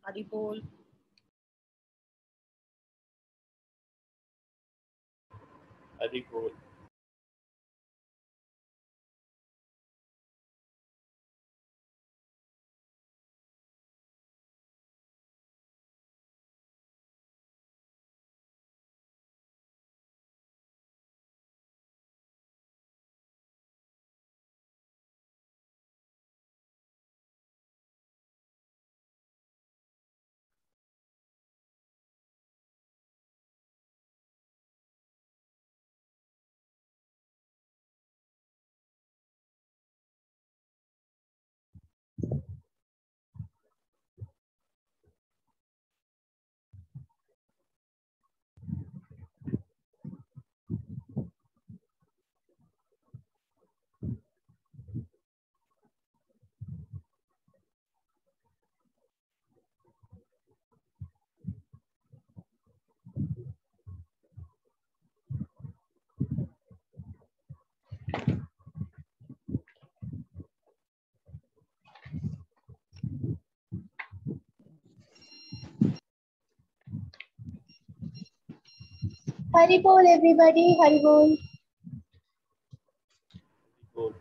हरि बोल। हरि बोल। हरि बोल एवरीबॉडी, हरि बोल। बोल।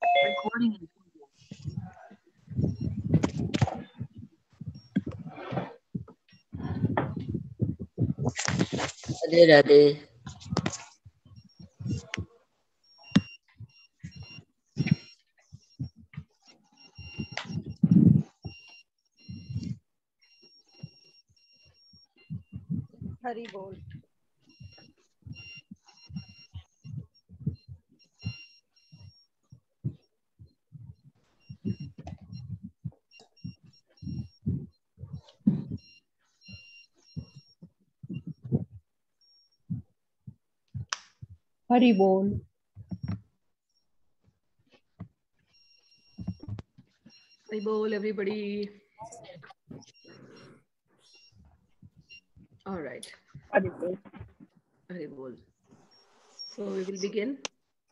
Recording in Radhe Radhe. हरि बोल। हरि बोल। Hari Bol, everybody. All right. Hari बोल। Hari Bol. So we will begin.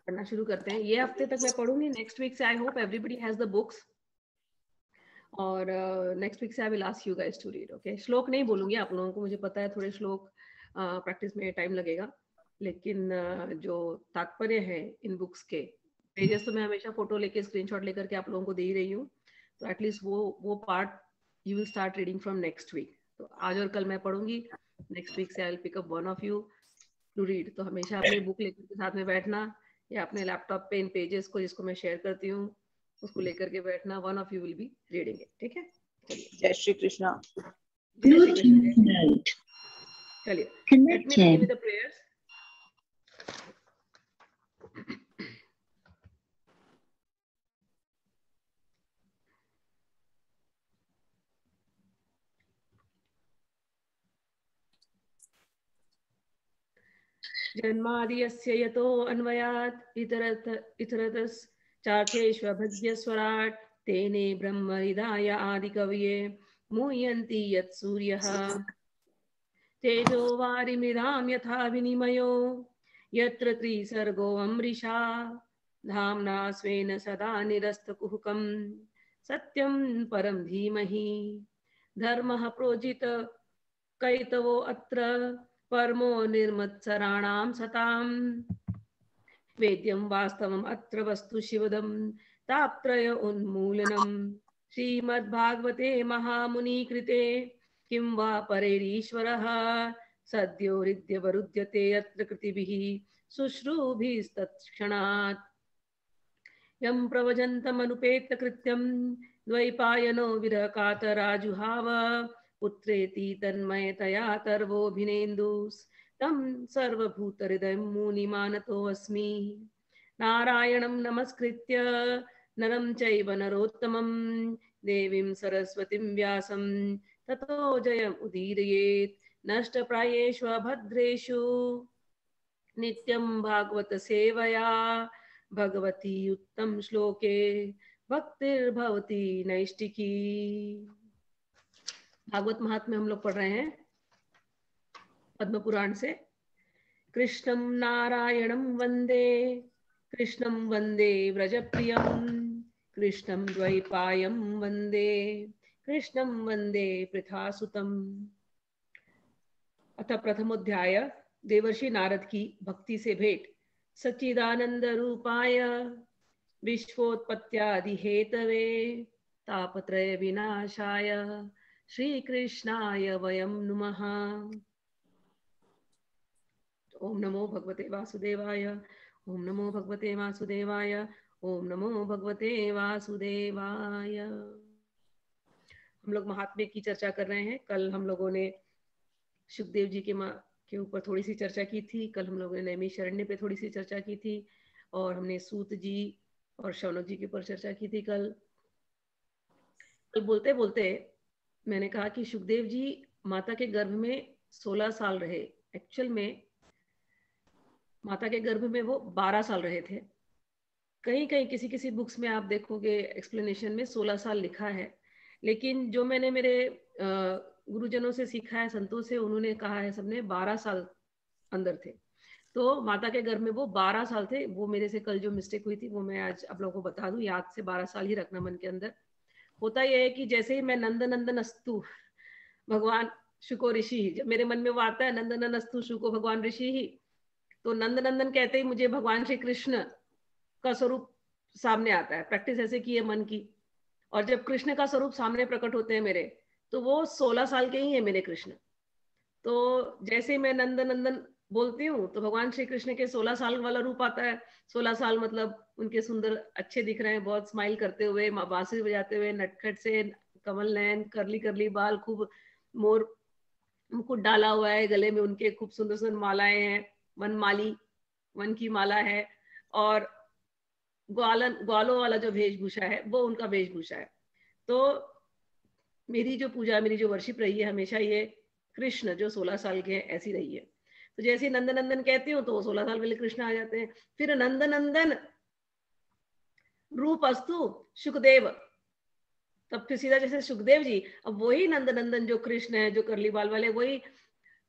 पढ़ना शुरू करते हैं। ये हफ्ते तक मैं पढ़ूंगी, नेक्स्ट वीक से I hope everybody has the books, और नेक्स्ट वीक से I will ask you guys to read. Okay, श्लोक नहीं बोलूंगी आप लोगों को, मुझे पता है थोड़े श्लोक प्रैक्टिस में टाइम लगेगा, लेकिन जो तात्पर्य है इन बुक्स के पेजेस तो मैं हमेशा फोटो लेके स्क्रीनशॉट लेकर के आप लोगों को दे ही रही हूँ, तो एटलीस्ट वो part you will start reading from next week. तो आज और कल मैं पढ़ूंगी, नेक्स्ट वीक से I will pick up one of you to read. तो हमेशा अपनी बुक लेकर के साथ में बैठना, या अपने लैपटॉप पे इन पेजेस को जिसको मैं शेयर करती हूँ उसको लेकर के बैठना, one of you will be reading it. ठीक है, चलिए। जय श्री कृष्णा। जय श्री कृष्ण। चलिए, let me begin with the prayers. जन्मादियस्य यतो अन्वयात् इतरतश्चार्थेष्वभिज्ञस्वराट् तेने ब्रह्महृदाय आदिकवये मुह्यन्ति यत् सूर्यः तेजो वारिमृदां यथा विनिमयो यत्र त्रिसर्गो अमृषा धाम्ना स्वेन सदा निरस्तकुहकं सत्यं परं धीमहि धर्मः प्रोजित कैतवो अत्र परमो निर्मत्सराणां सतां वेद्यं वास्तवम् अत्र वस्तु शिवदं तापत्रय उन्मूलनं श्रीमद्भागवते महामुनिकृते किं वा परेरीश्वरः सद्यो हृद्यवरुध्यते यत्र कृतिभिः शुश्रूभिस्तत्क्षणात् यं प्रवजन्तमनुपेत्य कृत्यं द्वैपायनो विरहकातराजुहाव पुत्रेति तन्मयतया तर्वोऽभिनेन्दुस्तं सर्वभूतहृदयं मुनिमानतोऽस्मि नारायणं नमस्कृत्य नरं चैव नरोत्तमं देवीं सरस्वतीं व्यासं ततो जयमुदीरयेत् नष्टप्रायेषु अभद्रेषु नित्यं भागवत सेवया भगवती उत्तम श्लोके भक्तिर्भवती नैष्टिकी। भागवत महात्म्य हम लोग पढ़ रहे हैं पद्म पुराण से। कृष्णं नारायणं वंदे, कृष्णं वंदे व्रजप्रियं, कृष्णं द्वैपायं वंदे, कृष्णं वंदे पृथासुतम्। अथ प्रथमोध्याय, देवर्षि नारद की भक्ति से भेंट। सच्चिदानंद रूपाय विश्वोत्पत्त्यादि हेतवे तापत्रय विनाशाय श्री कृष्णाय वयं नुमः। ओम नमो भगवते वासुदेवाय, ओम नमो भगवते वासुदेवाय, ओम नमो भगवते वासुदेवाय। हम लोग महात्म्य की चर्चा कर रहे हैं। कल हम लोगों ने सुखदेव जी के ऊपर थोड़ी सी चर्चा की थी, कल हम लोगों ने नैमिषारण्य पे थोड़ी सी चर्चा की थी, और हमने सूत जी और शौनक जी के ऊपर चर्चा की थी। कल बोलते बोलते मैंने कहा कि सुखदेव जी माता के गर्भ में 16 साल रहे। एक्चुअल में माता के गर्भ में वो 12 साल रहे थे। कहीं कहीं किसी किसी बुक्स में आप देखोगे एक्सप्लेनेशन में 16 साल लिखा है, लेकिन जो मैंने मेरे गुरुजनों से सीखा है, संतों से, उन्होंने कहा है सबने 12 साल अंदर थे। तो माता के गर्भ में वो 12 साल थे। वो मेरे से कल जो मिस्टेक हुई थी वो मैं आज आप लोगों को बता दूं। याद से 12 साल ही रखना मन के अंदर। होता यह है कि जैसे ही मैं नंदनंदन अस्तु भगवान शुको ऋषि, जब मेरे मन में वो आता है नंदनंदन अस्तु शुको भगवान ऋषि ही, तो नंदनंदन कहते ही मुझे भगवान श्री कृष्ण का स्वरूप सामने आता है। प्रैक्टिस ऐसे की है मन की, और जब कृष्ण का स्वरूप सामने प्रकट होते हैं मेरे, तो वो 16 साल के ही है मेरे कृष्ण। तो जैसे ही मैं नंदनंदन बोलती हूँ तो भगवान श्री कृष्ण के 16 साल वाला रूप आता है। 16 साल मतलब उनके सुंदर अच्छे दिख रहे हैं, बहुत स्माइल करते हुए, बांसुरी बजाते हुए, नटखट से, कमल नयन, करली करली बाल, खूब मोर मुकुट डाला हुआ है गले में, उनके खूब सुंदर सुंदर मालाएं हैं, वनमाली, वन की माला है, और ग्वालों वाला जो वेशभूषा है वो उनका वेशभूषा है। तो मेरी जो पूजा, मेरी जो वर्शिप रही है हमेशा ये कृष्ण जो 16 साल के हैं ऐसी रही है। तो जैसे ही नंदनंदन कहती हूँ तो वो 16 साल पहले कृष्ण आ जाते हैं। फिर नंदनंदन रूप अस्तु सुखदेव, तब फिर सीधा जैसे सुखदेव जी, अब वही नंदनंदन जो कृष्ण है, जो करली बाल वाले, वही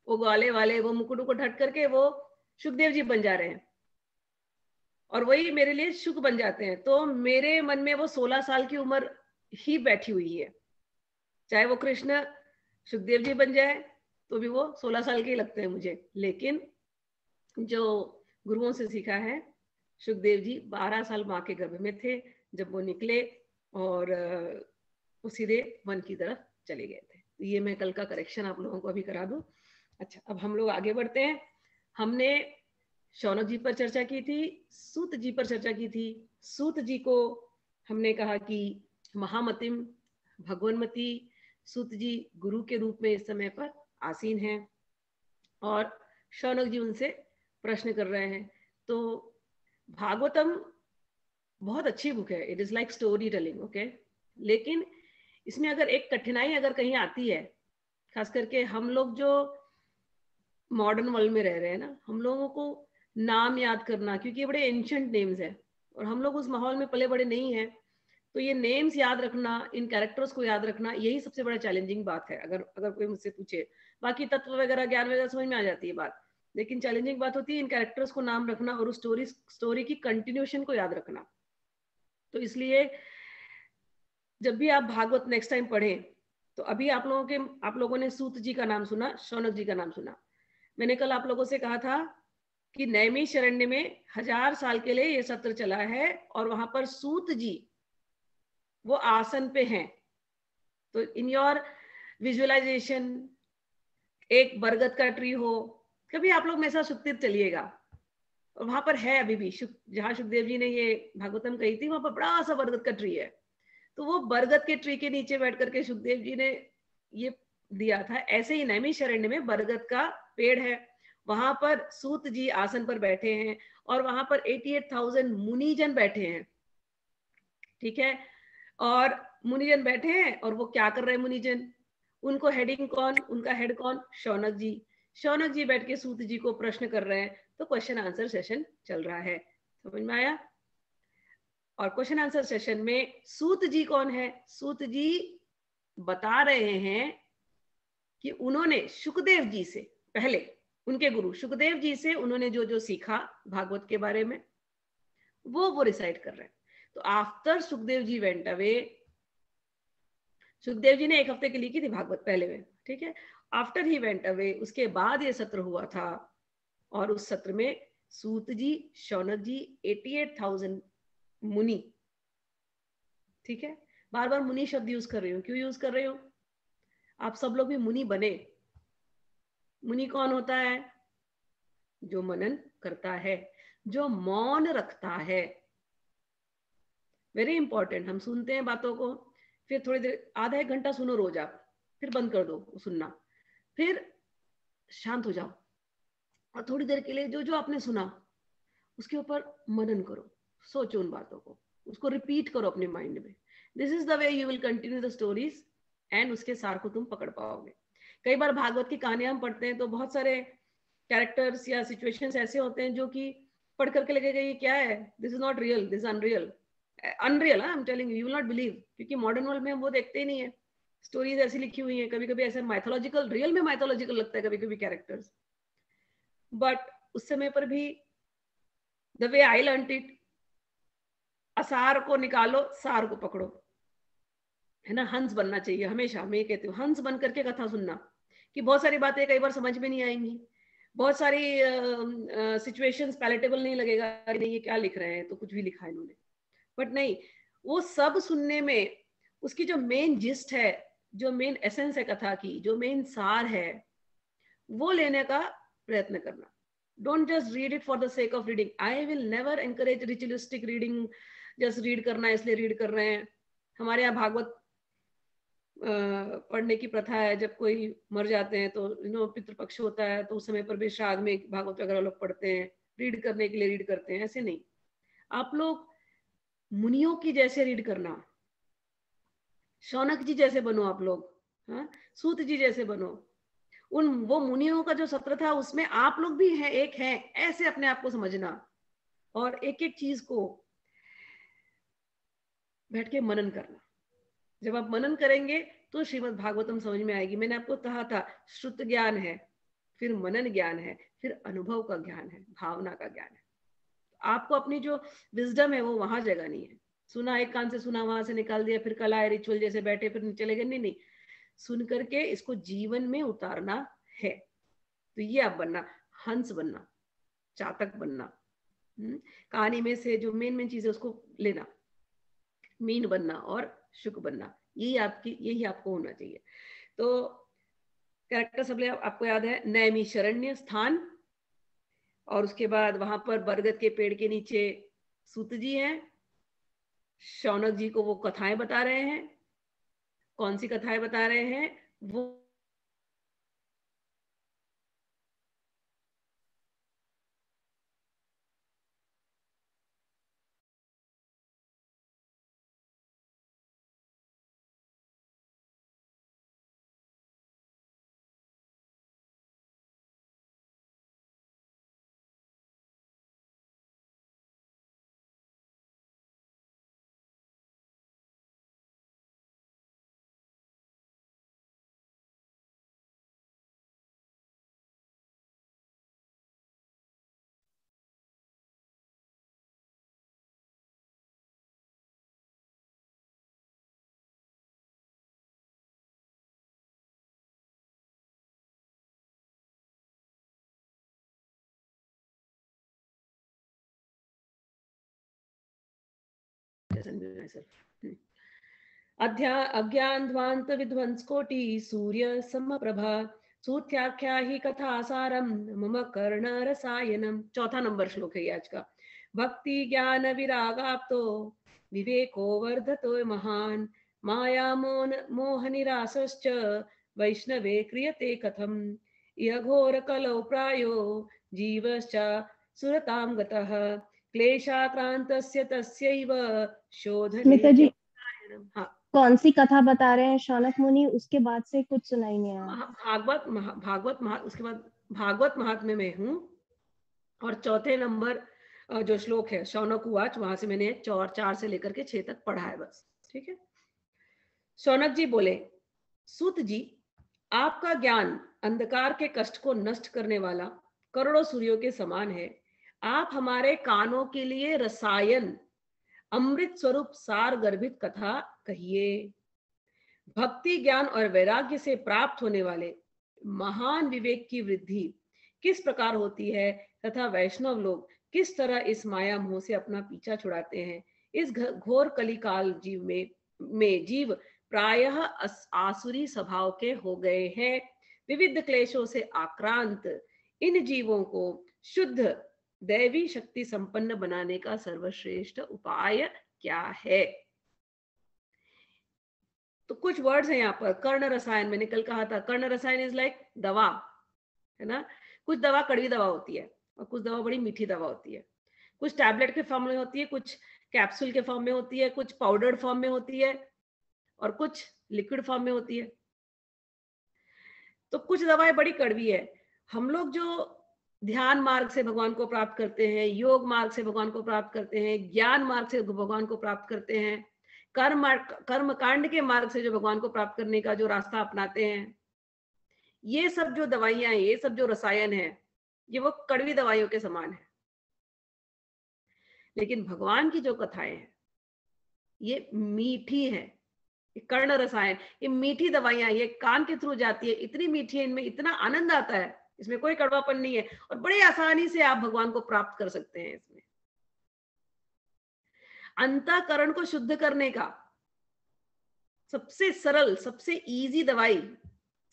वो ग्वाले वाले, वो मुकुट को हट करके वो सुखदेव जी बन जा रहे हैं और वही मेरे लिए सुख बन जाते हैं। तो मेरे मन में वो 16 साल की उम्र ही बैठी हुई है, चाहे वो कृष्ण सुखदेव जी बन जाए तो भी वो 16 साल के ही लगते हैं मुझे। लेकिन जो गुरुओं से सीखा है, सुखदेव जी 12 साल माँ के गर्भ में थे जब वो निकले और वो सीधे वन की तरफ चले गए थे। तो ये मैं कल का करेक्शन आप लोगों को अभी करा दूं। अच्छा, अब हम लोग आगे बढ़ते हैं। हमने शौनक जी पर चर्चा की थी, सूत जी पर चर्चा की थी। सूत जी को हमने कहा कि महामतिम भगवनमती सूत जी गुरु के रूप में इस समय पर आसीन हैं और शौनक जी उनसे प्रश्न कर रहे हैं। तो भागवतम बहुत अच्छी बुक है, it is like story telling, okay. लेकिन इसमें अगर एक कठिनाई अगर कहीं आती है, खास करके हम लोग जो मॉडर्न वर्ल्ड में रह रहे हैं ना, हम लोगों को नाम याद करना, क्योंकि ये बड़े एंशिएंट नेम्स है और हम लोग उस माहौल में पले बड़े नहीं हैं, तो ये नेम्स याद रखना, इन कैरेक्टर्स को याद रखना, यही सबसे बड़ा चैलेंजिंग बात है। अगर कोई मुझसे पूछे, बाकी तत्व वगैरह ज्ञान वगैरह समझ में आ जाती है बात, लेकिन चैलेंजिंग बात होती है इन कैरेक्टर्स को नाम रखना और उस स्टोरी की कंटिन्यूएशन को याद रखना। तो इसलिए जब भी आप भागवत नेक्स्ट टाइम पढ़ें, तो अभी आप लोगों ने सूत जी का नाम सुना, शौनक जी का नाम सुना। मैंने कल आप लोगों से कहा था कि नैमिषारण्य में 1000 साल के लिए ये सत्र चला है और वहां पर सूत जी वो आसन पे हैं। तो इन योर विजुअलाइजेशन एक बरगद का ट्री हो, कभी आप लोग मेरे साथ सुखतीर्थ चलिएगा, और वहां पर है अभी भी जहां सुखदेव जी ने ये भागवतम कही थी, वहां पर बड़ा सा बरगद का ट्री है। तो वो बरगद के ट्री के नीचे बैठ करके सुखदेव जी ने ये दिया था। ऐसे ही नैमिषारण्य में बरगद का पेड़ है, वहां पर सूत जी आसन पर बैठे हैं और वहां पर 88,000 मुनिजन बैठे हैं, ठीक है। और मुनिजन बैठे हैं और वो क्या कर रहे हैं मुनिजन, उनको हेडिंग कौन, उनका हेड कौन, शौनक जी। शौनक जी बैठ के सूत जी को प्रश्न कर रहे हैं, तो क्वेश्चन आंसर सेशन चल रहा है, समझ में आया। और क्वेश्चन आंसर सेशन में सूत जी कौन है, सूत जी बता रहे हैं कि उन्होंने सुखदेव जी से पहले, उनके गुरु सुखदेव जी से उन्होंने जो जो सीखा भागवत के बारे में वो रिसाइट कर रहे हैं। तो after Sukhdev ji went away, Sukhdev ji ने 1 हफ्ते के लिए की थी भागवत पहले में, ठीक है। आफ्टर ही वेंट अवे, उसके बाद ये सत्र हुआ था और उस सत्र में सूत जी, शौनक जी, 88,000 मुनि, ठीक है। बार बार मुनि शब्द यूज कर रही हूँ, क्यों यूज कर रही हूँ, आप सब लोग भी मुनि बने। मुनि कौन होता है, जो मनन करता है, जो मौन रखता है। Very important. हम सुनते हैं बातों को, फिर थोड़ी देर, आधा 1 घंटा सुनो रोज आप, फिर बंद कर दो सुनना, फिर शांत हो जाओ और थोड़ी देर के लिए जो जो आपने सुना उसके ऊपर मनन करो, सोचो उन बातों को, उसको रिपीट करो अपने माइंड में। This is the way you will continue the stories and उसके सार को तुम पकड़ पाओगे। कई बार भागवत की कहानियां हम पढ़ते हैं तो बहुत सारे कैरेक्टर्स या सिचुएशंस ऐसे होते हैं जो कि पढ़ करके लगेगा ये क्या है, this is not real, this unreal, unreal, I am telling you will not believe, क्योंकि मॉडर्न वर्ल्ड में हम वो देखते ही नहीं है। स्टोरीज ऐसी लिखी हुई हैं, कभी कभी ऐसे माइथोलॉजिकल, रियल में माइथोलॉजिकल लगता है कभी कभी कैरेक्टर्स, बट उस समय पर भी the way I learned it, असार को निकालो, सार को पकड़ो, है ना। हंस बनना चाहिए हमेशा, मैं ये कहती हूँ, हंस बन करके कथा सुनना, कि बहुत सारी बातें कई बार समझ में नहीं आएंगी, बहुत सारी सिचुएशंस पैलेटेबल नहीं लगेगा, नहीं ये क्या लिख रहे हैं, तो कुछ भी लिखा है इन्होंने, बट नहीं, वो सब सुनने में उसकी जो मेन जिस्ट है, जो मेन एसेंस है कथा की, जो मेन सार है, वो लेने का प्रयत्न करना। Don't just read it for the sake of reading. I will never encourage ritualistic reading, just read करना इसलिए रीड कर रहे हैं। हमारे यहाँ भागवत पढ़ने की प्रथा है, जब कोई मर जाते हैं तो पितृपक्ष होता है, तो उस समय पर भी श्राद्ध में भागवत वगैरह लोग पढ़ते हैं, रीड करने के लिए रीड करते हैं, ऐसे नहीं। आप लोग मुनियों की जैसे रीड करना, शौनक जी जैसे बनो आप लोग, हाँ, सूत जी जैसे बनो, वो मुनियों का जो सत्र था उसमें आप लोग भी हैं, एक हैं, ऐसे अपने आप को समझना और एक एक चीज को बैठ के मनन करना। जब आप मनन करेंगे तो श्रीमद् भागवतम समझ में आएगी। मैंने आपको कहा था श्रुत ज्ञान है, फिर मनन ज्ञान है, फिर अनुभव का ज्ञान है, भावना का ज्ञान है। आपको अपनी जो विजडम है वो वहां जगानी है। सुना, एक कान से सुना, वहां से निकाल दिया, फिर कल आए रिचुअल जैसे बैठे फिर चले गए, नहीं, सुन करके इसको जीवन में उतारना है। तो ये आप बनना, हंस बनना, चातक बनना, कहानी में से जो मेन चीज है उसको लेना, मीन बनना और शुक बनना, यही आपको होना चाहिए। तो कैरेक्टर सब आपको याद है, नैमिषारण्य स्थान, और उसके बाद वहां पर बरगद के पेड़ के नीचे सूत जी हैं, शौनक जी को वो कथाएं बता रहे हैं। कौन सी कथाएं बता रहे हैं? वो अज्ञानध्वांत विध्वंस कोटि सूर्य समप्रभा सूत्याख्या ही कथा सारम मम कर्ण रसायनम। 4 नंबर श्लोक है आज का। भक्ति ज्ञान विरागाप्तो विवेको वर्धतो महान माया मोह निरासश्च वैष्णवे क्रियते कथम इह घोर कलौ प्रायो जीवश्च सुरतां गतः क्लेशाक्रांतस्य तस्यैव स्मिता जी, शोधने। हाँ, कौन सी कथा बता रहे हैं शौनक मुनि? उसके बाद से कुछ सुनाई नहीं आया। उसके बाद भागवत महात्म्य में हूँ, और 4 नंबर जो श्लोक है शौनक उवाच, वहां से मैंने 4 से लेकर के 6 तक पढ़ा है बस। ठीक है। शौनक जी बोले, सूत जी, आपका ज्ञान अंधकार के कष्ट को नष्ट करने वाला करोड़ों सूर्यों के समान है। आप हमारे कानों के लिए रसायन, अमृत स्वरूप सार गर्भित कथा कहिए। भक्ति ज्ञान और वैराग्य से प्राप्त होने वाले महान विवेक की वृद्धि किस प्रकार होती है तथा वैष्णव लोग किस तरह इस माया मोह से अपना पीछा छुड़ाते हैं। इस घोर कलिकाल जीव में जीव प्रायः आसुरी स्वभाव के हो गए हैं। विविध क्लेशों से आक्रांत इन जीवों को शुद्ध दैवी शक्ति संपन्न बनाने का सर्वश्रेष्ठ उपाय क्या है? तो कुछ वर्ड्स हैं यहाँ पर। कर्ण रसायन, मैंने कल कहा था कर्ण रसायन इज लाइक दवा, है ना। कुछ दवा कड़वी दवा होती है और कुछ दवा बड़ी मीठी दवा होती है। कुछ टैबलेट के फॉर्म में होती है, कुछ कैप्सूल के फॉर्म में होती है, कुछ पाउडर्ड फॉर्म में होती है और कुछ लिक्विड फॉर्म में होती है। तो कुछ दवाएं बड़ी कड़वी है। हम लोग जो ध्यान मार्ग से भगवान को प्राप्त करते हैं, योग मार्ग से भगवान को प्राप्त करते हैं, ज्ञान मार्ग से भगवान को प्राप्त करते हैं, कर्म कांड के मार्ग से जो भगवान को प्राप्त करने का जो रास्ता अपनाते हैं, ये सब जो दवाइयां हैं, ये सब जो रसायन है, ये वो कड़वी दवाइयों के समान है। लेकिन भगवान की जो कथाएं हैं ये मीठी है। कर्ण रसायन, ये मीठी दवाइयां, ये कान के थ्रू जाती है, इतनी मीठी है, इनमें इतना आनंद आता है, इसमें कोई कड़वापन नहीं है और बड़े आसानी से आप भगवान को प्राप्त कर सकते हैं। इसमें अंतःकरण को शुद्ध करने का सबसे सरल, सबसे इजी दवाई,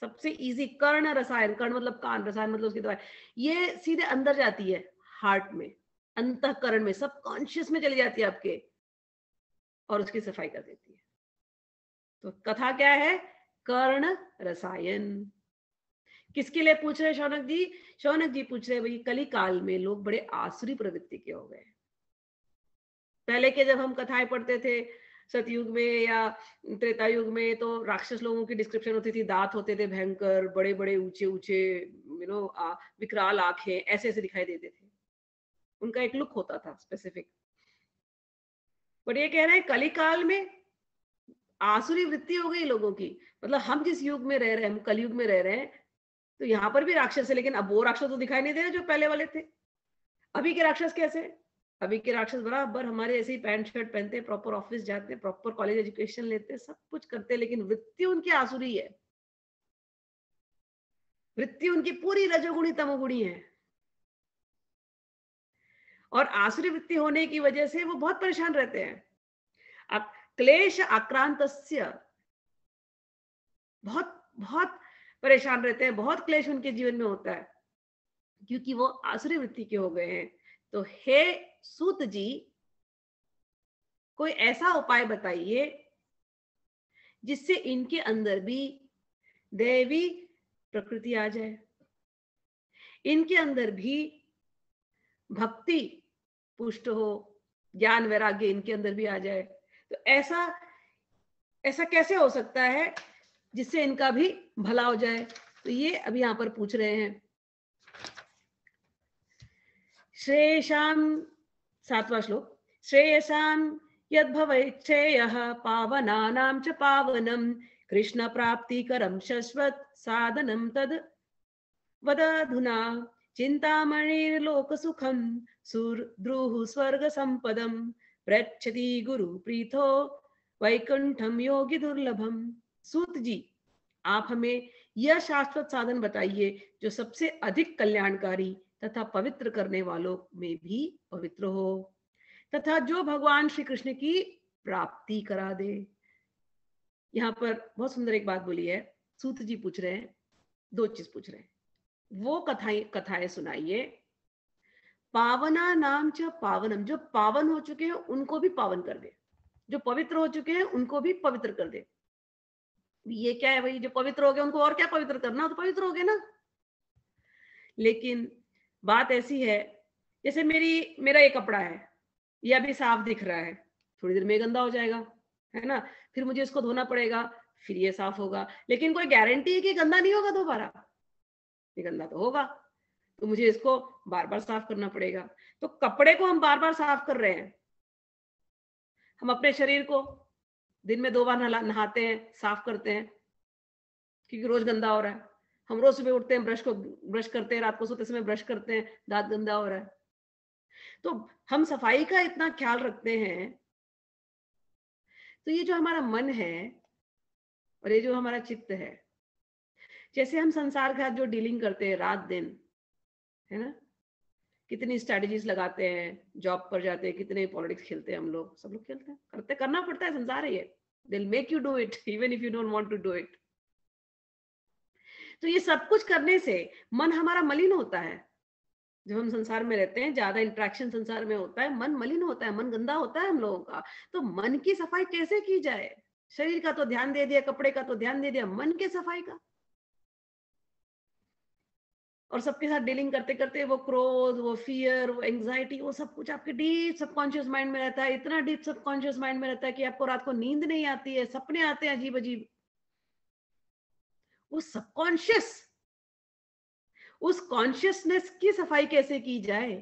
सबसे इजी कर्ण रसायन, कर्ण मतलब कान, रसायन मतलब उसकी दवाई, ये सीधे अंदर जाती है हार्ट में, अंतःकरण में, सबकॉन्शियस में चली जाती है आपके और उसकी सफाई कर देती है। तो कथा क्या है? कर्ण रसायन। किसके लिए पूछ रहे शौनक जी? शौनक जी पूछ रहे भाई कली काल में लोग बड़े आसुरी प्रवृत्ति के हो गए। पहले के जब हम कथाएं पढ़ते थे सतयुग में या त्रेता युग में तो राक्षस लोगों की डिस्क्रिप्शन होती थी, दांत होते थे भयंकर, बड़े बड़े ऊंचे ऊंचे, विकराल आंखें, ऐसे ऐसे दिखाई देते थे, उनका एक लुक होता था स्पेसिफिक। बट ये कह रहे हैं कलिकाल में आसुरी वृत्ति हो गई लोगों की, मतलब हम जिस युग में रह रहे हैं, हम कलयुग में रह रहे हैं, तो यहाँ पर भी राक्षस है, लेकिन अब वो राक्षस तो दिखाई नहीं दे रहे जो पहले वाले थे। अभी के राक्षस कैसे? अभी के राक्षस बराबर हमारे ऐसे ही पैंट शर्ट पहनते हैं, प्रॉपर ऑफिस जाते हैं, प्रॉपर कॉलेज एजुकेशन लेते हैं, सब कुछ करते हैं, लेकिन वृत्ति उनकी आसुरी है, वृत्ति उनकी पूरी रजोगुणी तमोगुणी है। और आसुरी वृत्ति होने की वजह से वो बहुत परेशान रहते हैं। क्लेश आक्रांतस्य, बहुत बहुत परेशान रहते हैं, बहुत क्लेश उनके जीवन में होता है, क्योंकि वो आसुरी वृत्ति के हो गए हैं। तो हे सूत जी, कोई ऐसा उपाय बताइए जिससे इनके अंदर भी दैवी प्रकृति आ जाए, इनके अंदर भी भक्ति पुष्ट हो, ज्ञान वैराग्य इनके अंदर भी आ जाए। तो ऐसा कैसे हो सकता है जिससे इनका भी भला हो जाए? तो ये अभी यहां पर पूछ रहे हैं। श्रेयसाम, 7वां श्लोक, श्रेयसाम यद्भवेत् श्रेयः पावनानां च पावनं कृष्ण प्राप्तिकरं शश्वत् साधनं तद् वदधुना चिन्तामणिर्लोकसुखं सुहृद्रुः स्वर्गसम्पदं प्रच्छति गुरुप्रीतो वैकुंठम योगी दुर्लभम। सूत जी, आप हमें यह शाश्वत साधन बताइए जो सबसे अधिक कल्याणकारी तथा पवित्र करने वालों में भी पवित्र हो, तथा जो भगवान श्री कृष्ण की प्राप्ति करा दे। यहाँ पर बहुत सुंदर एक बात बोली है, सूत जी पूछ रहे हैं, 2 चीज पूछ रहे हैं। वो कथाएं सुनाइए, पावना नाम च पावनम, जो पावन हो चुके हैं उनको भी पावन कर दे, जो पवित्र हो चुके हैं उनको भी पवित्र कर दे। ये क्या है भाई, जो पवित्र हो गए उनको और क्या पवित्र करना, तो पवित्र हो गए ना। लेकिन बात ऐसी है, जैसे मेरा ये कपड़ा है, ये अभी साफ दिख रहा है, थोड़ी देर में गंदा हो जाएगा, है ना, फिर मुझे इसको धोना पड़ेगा, फिर ये साफ होगा, लेकिन कोई गारंटी है कि गंदा नहीं होगा दोबारा? ये गंदा तो होगा, तो मुझे इसको बार बार साफ करना पड़ेगा। तो कपड़े को हम बार बार साफ कर रहे हैं, हम अपने शरीर को दिन में 2 बार नहाते हैं, साफ करते हैं, क्योंकि रोज गंदा हो रहा है। हम रोज सुबह उठते हैं, ब्रश करते हैं, रात को सोते समय ब्रश करते हैं, दांत गंदा हो रहा है। तो हम सफाई का इतना ख्याल रखते हैं, तो ये जो हमारा मन है और ये जो हमारा चित्त है, जैसे हम संसार के साथ जो डीलिंग करते हैं रात दिन, है ना, कितनी स्ट्रेटजीज लगाते हैं, जॉब पर जाते हैं, कितने पॉलिटिक्स खेलते हैं हम लोग, सब लोग खेलते हैं, करना पड़ता है, संसार है ये, they will make you do it even if you don't want to do it. तो ये सब कुछ करने से मन हमारा मलिन होता है। जब हम संसार में रहते हैं, ज्यादा इंटरेक्शन संसार में होता है, मन मलिन होता है, मन गंदा होता है हम लोगों का। तो मन की सफाई कैसे की जाए? शरीर का तो ध्यान दे दिया, कपड़े का तो ध्यान दे दिया, मन के सफाई का? और सबके साथ डीलिंग करते करते वो क्रोध, वो फियर, वो एंजाइटी, वो सब कुछ आपके डीप सबकॉन्शियस माइंड में रहता है, इतना डीप सबकॉन्शियस माइंड में रहता है कि आपको रात को नींद नहीं आती है, सपने आते हैं अजीब अजीब। वो सबकॉन्शियस, उस कॉन्शियसनेस की सफाई कैसे की जाए?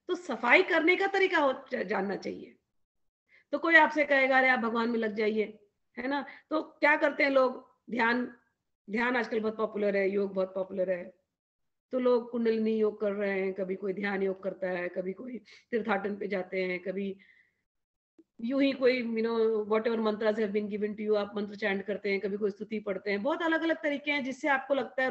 तो सफाई करने का तरीका जानना चाहिए। तो कोई आपसे कहेगा अरे आप भगवान में लग जाइए, है ना, तो क्या करते हैं लोग? ध्यान आजकल बहुत पॉपुलर है, योग बहुत पॉपुलर है, तो लोग कुंडलिनी योग कर रहे हैं, कभी कोई ध्यान योग करता है, कभी कोई तीर्थाटन पे जाते हैं, कभी यूं ही कोई whatever mantras have been given to you, आप मंत्र चैंट करते हैं, कभी कोई स्तुति पढ़ते हैं, बहुत अलग अलग तरीके हैं जिससे आपको लगता है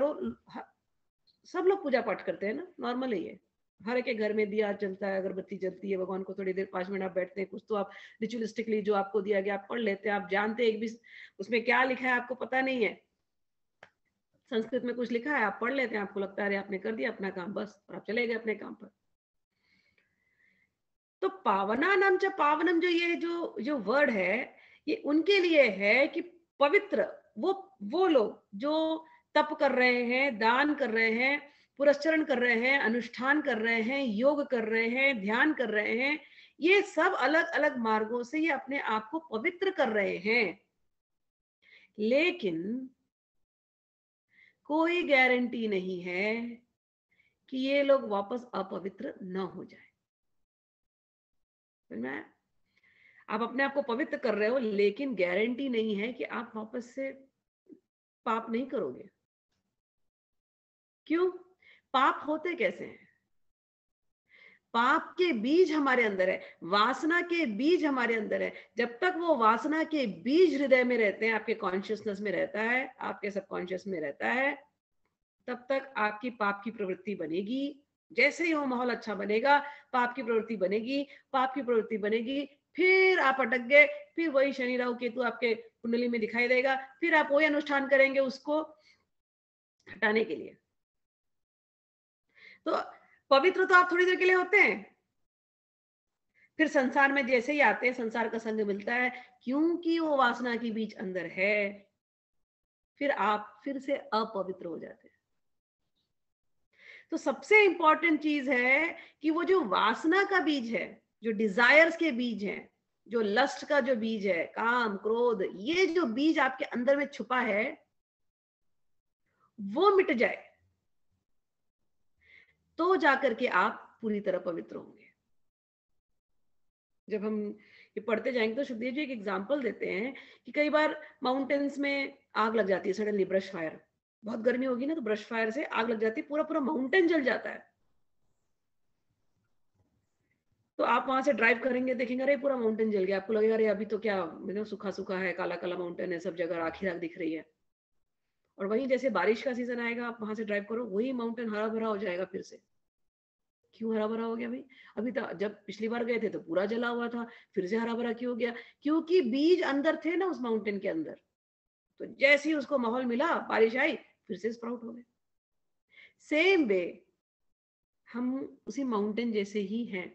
सब लोग पूजा पाठ करते हैं ना, नॉर्मल है ये। हर एक के घर में दिया जलता है, अगरबत्ती जलती है, भगवान को थोड़ी देर 5 मिनट आप बैठते हैं, कुछ तो आप रिचुअलिस्टिकली जो आपको दिया गया आप पढ़ लेते हैं, आप जानते हैं एक भी उसमें क्या लिखा है आपको पता नहीं है, संस्कृत में कुछ लिखा है आप पढ़ लेते हैं, आपको लगता है अरे आपने कर दिया अपना काम बस, और आप चले गए अपने काम पर। तो पावनानाम च पावनम, जो ये जो वर्ड है ये उनके लिए है कि पवित्र, वो लोग जो तप कर रहे हैं, दान कर रहे हैं, पुरस्चरण कर रहे हैं, अनुष्ठान कर रहे हैं, योग कर रहे हैं, ध्यान कर रहे हैं, ये सब अलग अलग मार्गों से ये अपने आप को पवित्र कर रहे हैं, लेकिन कोई गारंटी नहीं है कि ये लोग वापस अपवित्र न हो जाए। आप अपने आप को पवित्र कर रहे हो, लेकिन गारंटी नहीं है कि आप वापस से पाप नहीं करोगे। क्यों? पाप होते कैसे हैं? पाप के बीज हमारे अंदर है, वासना के बीज हमारे अंदर है। जब तक वो वासना के बीज हृदय में रहते हैं, आपके कॉन्शियसनेस में रहता है, आपके सबकॉन्शियस में रहता है, तब तक आपकी पाप की प्रवृत्ति बनेगी। जैसे ही वो माहौल अच्छा बनेगा, पाप की प्रवृत्ति बनेगी, पाप की प्रवृत्ति बनेगी, फिर आप अटक गए, फिर वही शनि राहु केतु आपके कुंडली में दिखाई देगा, फिर आप वही अनुष्ठान करेंगे उसको हटाने के लिए। तो पवित्र तो आप थोड़ी देर के लिए होते हैं, फिर संसार में जैसे ही आते हैं, संसार का संग मिलता है, क्योंकि वो वासना की बीज अंदर है, फिर आप फिर से अपवित्र हो जाते हैं। तो सबसे इंपॉर्टेंट चीज है कि वो जो वासना का बीज है, जो डिजायर्स के बीज है, जो लस्ट का जो बीज है, काम क्रोध, ये जो बीज आपके अंदर में छुपा है, वो मिट जाए, तो जाकर के आप पूरी तरह पवित्र होंगे। जब हम ये पढ़ते जाएंगे तो सुखदेव जी एक एग्जांपल देते हैं कि कई बार माउंटेन्स में आग लग जाती है, सडनली ब्रश फायर, बहुत गर्मी होगी ना, तो ब्रश फायर से आग लग जाती है, पूरा पूरा माउंटेन जल जाता है। तो आप वहां से ड्राइव करेंगे, देखेंगे अरे पूरा माउंटेन जल गया, आपको लगेगा अरे अभी तो क्या मतलब सूखा सूखा है, काला काला माउंटेन है, सब जगह राख ही राख दिख रही है। और वहीं जैसे बारिश का सीजन आएगा, आप वहां से ड्राइव करो, वही माउंटेन हरा भरा हो जाएगा फिर से। क्यों हरा भरा हो गया भाई? अभी तो जब पिछली बार गए थे तो पूरा जला हुआ था, फिर से हरा भरा क्यों हो गया? क्योंकि बीज अंदर थे ना उस माउंटेन के अंदर, तो जैसे ही उसको माहौल मिला, बारिश आई, फिर से स्प्राउट हो गए। सेम वे हम उसी माउंटेन जैसे ही हैं।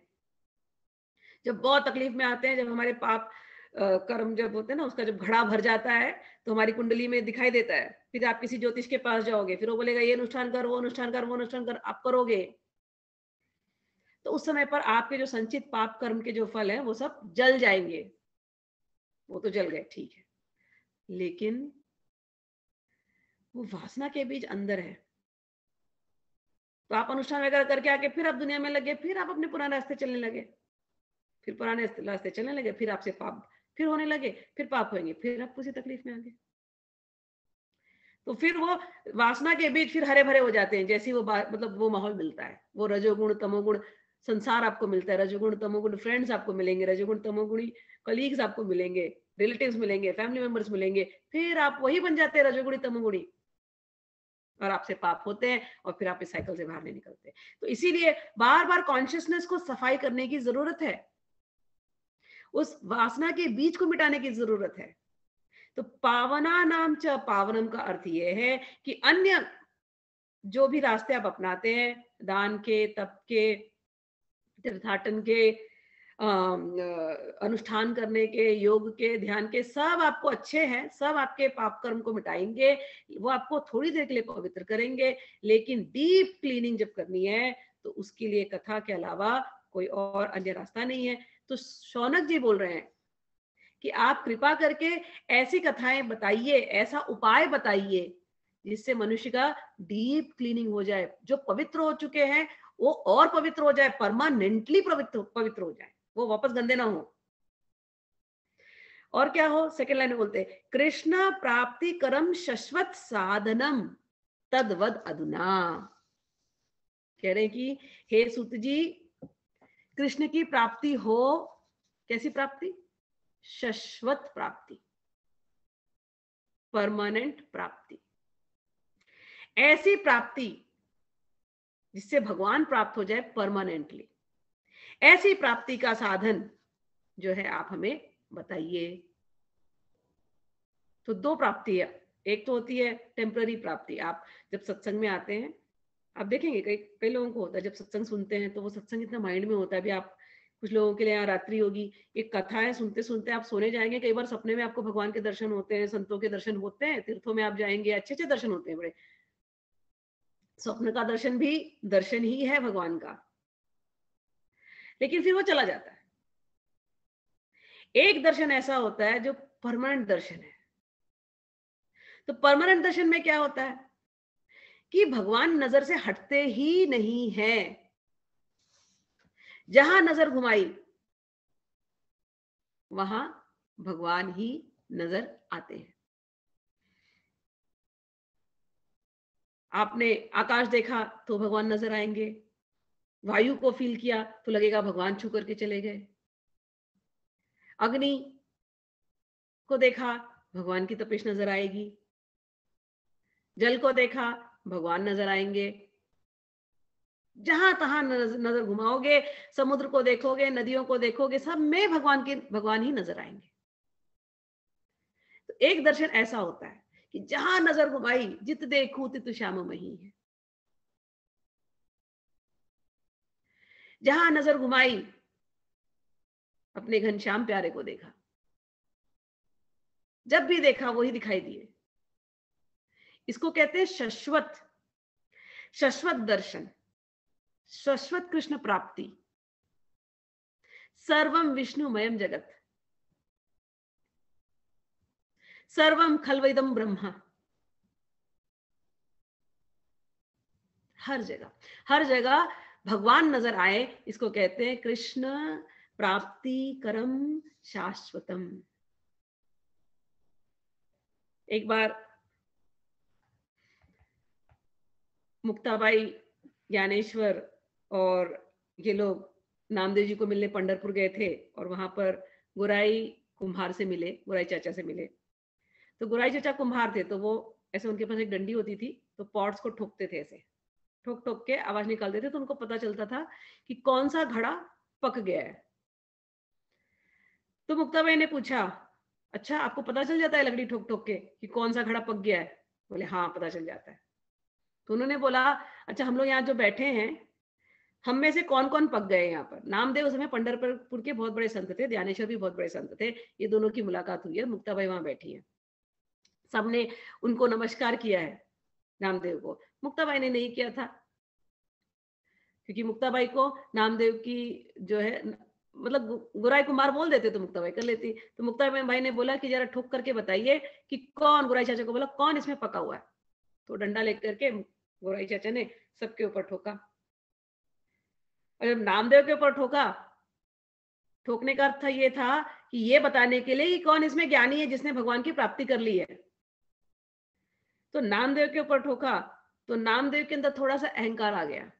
जब बहुत तकलीफ में आते हैं, जब हमारे पाप कर्म जब होते हैं ना, उसका जब घड़ा भर जाता है, तो हमारी कुंडली में दिखाई देता है। फिर आप किसी ज्योतिष के पास जाओगे, फिर वो बोलेगा ये अनुष्ठान कर, वो अनुष्ठान कर, वो अनुष्ठान कर, आप करोगे तो उस समय पर आपके जो संचित पाप कर्म के जो फल हैं वो सब जल जाएंगे। वो तो जल गए, ठीक है, लेकिन वो वासना के बीज अंदर है। तो आप अनुष्ठान वगैरह करके आके फिर आप दुनिया में लगे, फिर आप अपने पुराने रास्ते चलने लगे, फिर पुराने रास्ते चलने लगे, फिर आपसे पाप फिर होने लगे, फिर पाप होंगे, फिर आप उसी तकलीफ में आ गए। तो फिर वो वासना के बीज फिर हरे भरे हो जाते हैं, जैसे वो मतलब वो माहौल मिलता है, वो रजोगुण तमोगुण संसार आपको मिलता है, रजोगुण तमोगुण फ्रेंड्स आपको मिलेंगे, रजोगुण तमोगुणी कलीग्स आपको मिलेंगे, रिलेटिव्स मिलेंगे, फैमिली मेंबर्स मिलेंगे, फिर आप वही बन जाते हैं रजोगुणी तमोगुणी, और आपसे पाप होते हैं, और फिर आप इस साइकिल से बाहर नहीं निकलते। तो इसीलिए बार बार कॉन्शियसनेस को सफाई करने की जरूरत है, उस वासना के बीज को मिटाने की जरूरत है। तो पावना नाम च पावनम का अर्थ यह है कि अन्य जो भी रास्ते आप अपनाते हैं, दान के, तप के, तीर्थाटन के, अनुष्ठान करने के, योग के, ध्यान के, सब आपको अच्छे हैं, सब आपके पाप कर्म को मिटाएंगे, वो आपको थोड़ी देर के लिए पवित्र करेंगे, लेकिन डीप क्लीनिंग जब करनी है तो उसके लिए कथा के अलावा कोई और अन्य रास्ता नहीं है। तो शौनक जी बोल रहे हैं कि आप कृपा करके ऐसी कथाएं बताइए, ऐसा उपाय बताइए जिससे मनुष्य का डीप क्लीनिंग हो जाए, जो पवित्र हो चुके हैं वो और पवित्र हो जाए, परमानेंटली पवित्र हो जाए, वो वापस गंदे ना हो। और क्या हो? सेकंड लाइन में बोलते हैं, कृष्ण प्राप्ति करम शश्वत साधनम तद्वद अधुना। कह रहे कि हे सूत जी, कृष्ण की प्राप्ति हो, कैसी प्राप्ति? शाश्वत प्राप्ति, परमानेंट प्राप्ति, ऐसी प्राप्ति जिससे भगवान प्राप्त हो जाए परमानेंटली। ऐसी प्राप्ति का साधन जो है आप हमें बताइए। तो दो प्राप्ति है, एक तो होती है टेम्पररी प्राप्ति। आप जब सत्संग में आते हैं, आप देखेंगे कई लोगों को होता है, जब सत्संग सुनते हैं तो वो सत्संग इतना माइंड में होता है। अभी आप कुछ लोगों के लिए यहाँ रात्रि होगी, एक कथा है, सुनते सुनते आप सोने जाएंगे, कई बार सपने में आपको भगवान के दर्शन होते हैं, संतों के दर्शन होते हैं, तीर्थों में आप जाएंगे, अच्छे अच्छे दर्शन होते हैं बड़े, स्वप्न का दर्शन भी दर्शन ही है भगवान का, लेकिन फिर वो चला जाता है। एक दर्शन ऐसा होता है जो परमानेंट दर्शन है। तो परमानेंट दर्शन में क्या होता है कि भगवान नजर से हटते ही नहीं है। जहां नजर घुमाई वहां भगवान ही नजर आते हैं। आपने आकाश देखा तो भगवान नजर आएंगे, वायु को फील किया तो लगेगा भगवान छू करके चले गए, अग्नि को देखा भगवान की तपिश नजर आएगी, जल को देखा भगवान नजर आएंगे। जहां तहां नजर घुमाओगे, समुद्र को देखोगे, नदियों को देखोगे, सब में भगवान ही नजर आएंगे। तो एक दर्शन ऐसा होता है कि जहां नजर घुमाई जित देखूं तित श्याम मही है। जहां नजर घुमाई अपने घनश्याम प्यारे को देखा, जब भी देखा वही दिखाई दिए। इसको कहते हैं शाश्वत दर्शन, शाश्वत कृष्ण प्राप्ति। सर्वम विष्णुमयम जगत, सर्वम खल्वइदम ब्रह्मा। हर जगह भगवान नजर आए, इसको कहते हैं कृष्ण प्राप्ति करम शाश्वतम। एक बार मुक्ताबाई, ज्ञानेश्वर और ये लोग नामदेव जी को मिलने पंढरपुर गए थे और वहां पर गुराई कुम्हार से मिले, गुराई चाचा से मिले। तो गुराई चाचा कुम्हार थे, तो वो ऐसे उनके पास एक डंडी होती थी, तो पॉट्स को ठोकते थे, ऐसे ठोक ठोक के आवाज निकालते थे, तो उनको पता चलता था कि कौन सा घड़ा पक गया है। तो मुक्ताबाई ने पूछा, अच्छा आपको पता चल जाता है लकड़ी ठोक ठोक के कि कौन सा घड़ा पक गया है? बोले हाँ पता चल जाता है। तो उन्होंने बोला, अच्छा हम लोग यहाँ जो बैठे हैं, हम में से कौन कौन पक गए यहाँ पर? नामदेव उस समय पंढरपुर के बहुत बड़े संत थे, ज्ञानेश्वर भी बहुत बड़े संत थे, ये दोनों की मुलाकात हुई है, मुक्ताबाई वहां बैठी है। सबने उनको नमस्कार किया है नामदेव को, मुक्ताबाई ने नहीं किया था, क्योंकि मुक्ताबाई को नामदेव की जो है, मतलब गुराई कुमार बोल देते तो मुक्ताबाई कर लेती। तो मुक्ताबाई ने बोला कि जरा ठोक करके बताइए कि कौन, गुराई चाचा को बोला कौन इसमें पका हुआ है। तो डंडा लेकर के गुराई चाचा ने सबके ऊपर ठोका, और जब नामदेव के ऊपर ठोका, ठोकने का अर्थ ये था कि ये बताने के लिए कि कौन इसमें ज्ञानी है जिसने भगवान की प्राप्ति कर ली है। तो नामदेव के ऊपर ठोका तो नामदेव के अंदर थोड़ा सा अहंकार आ गया।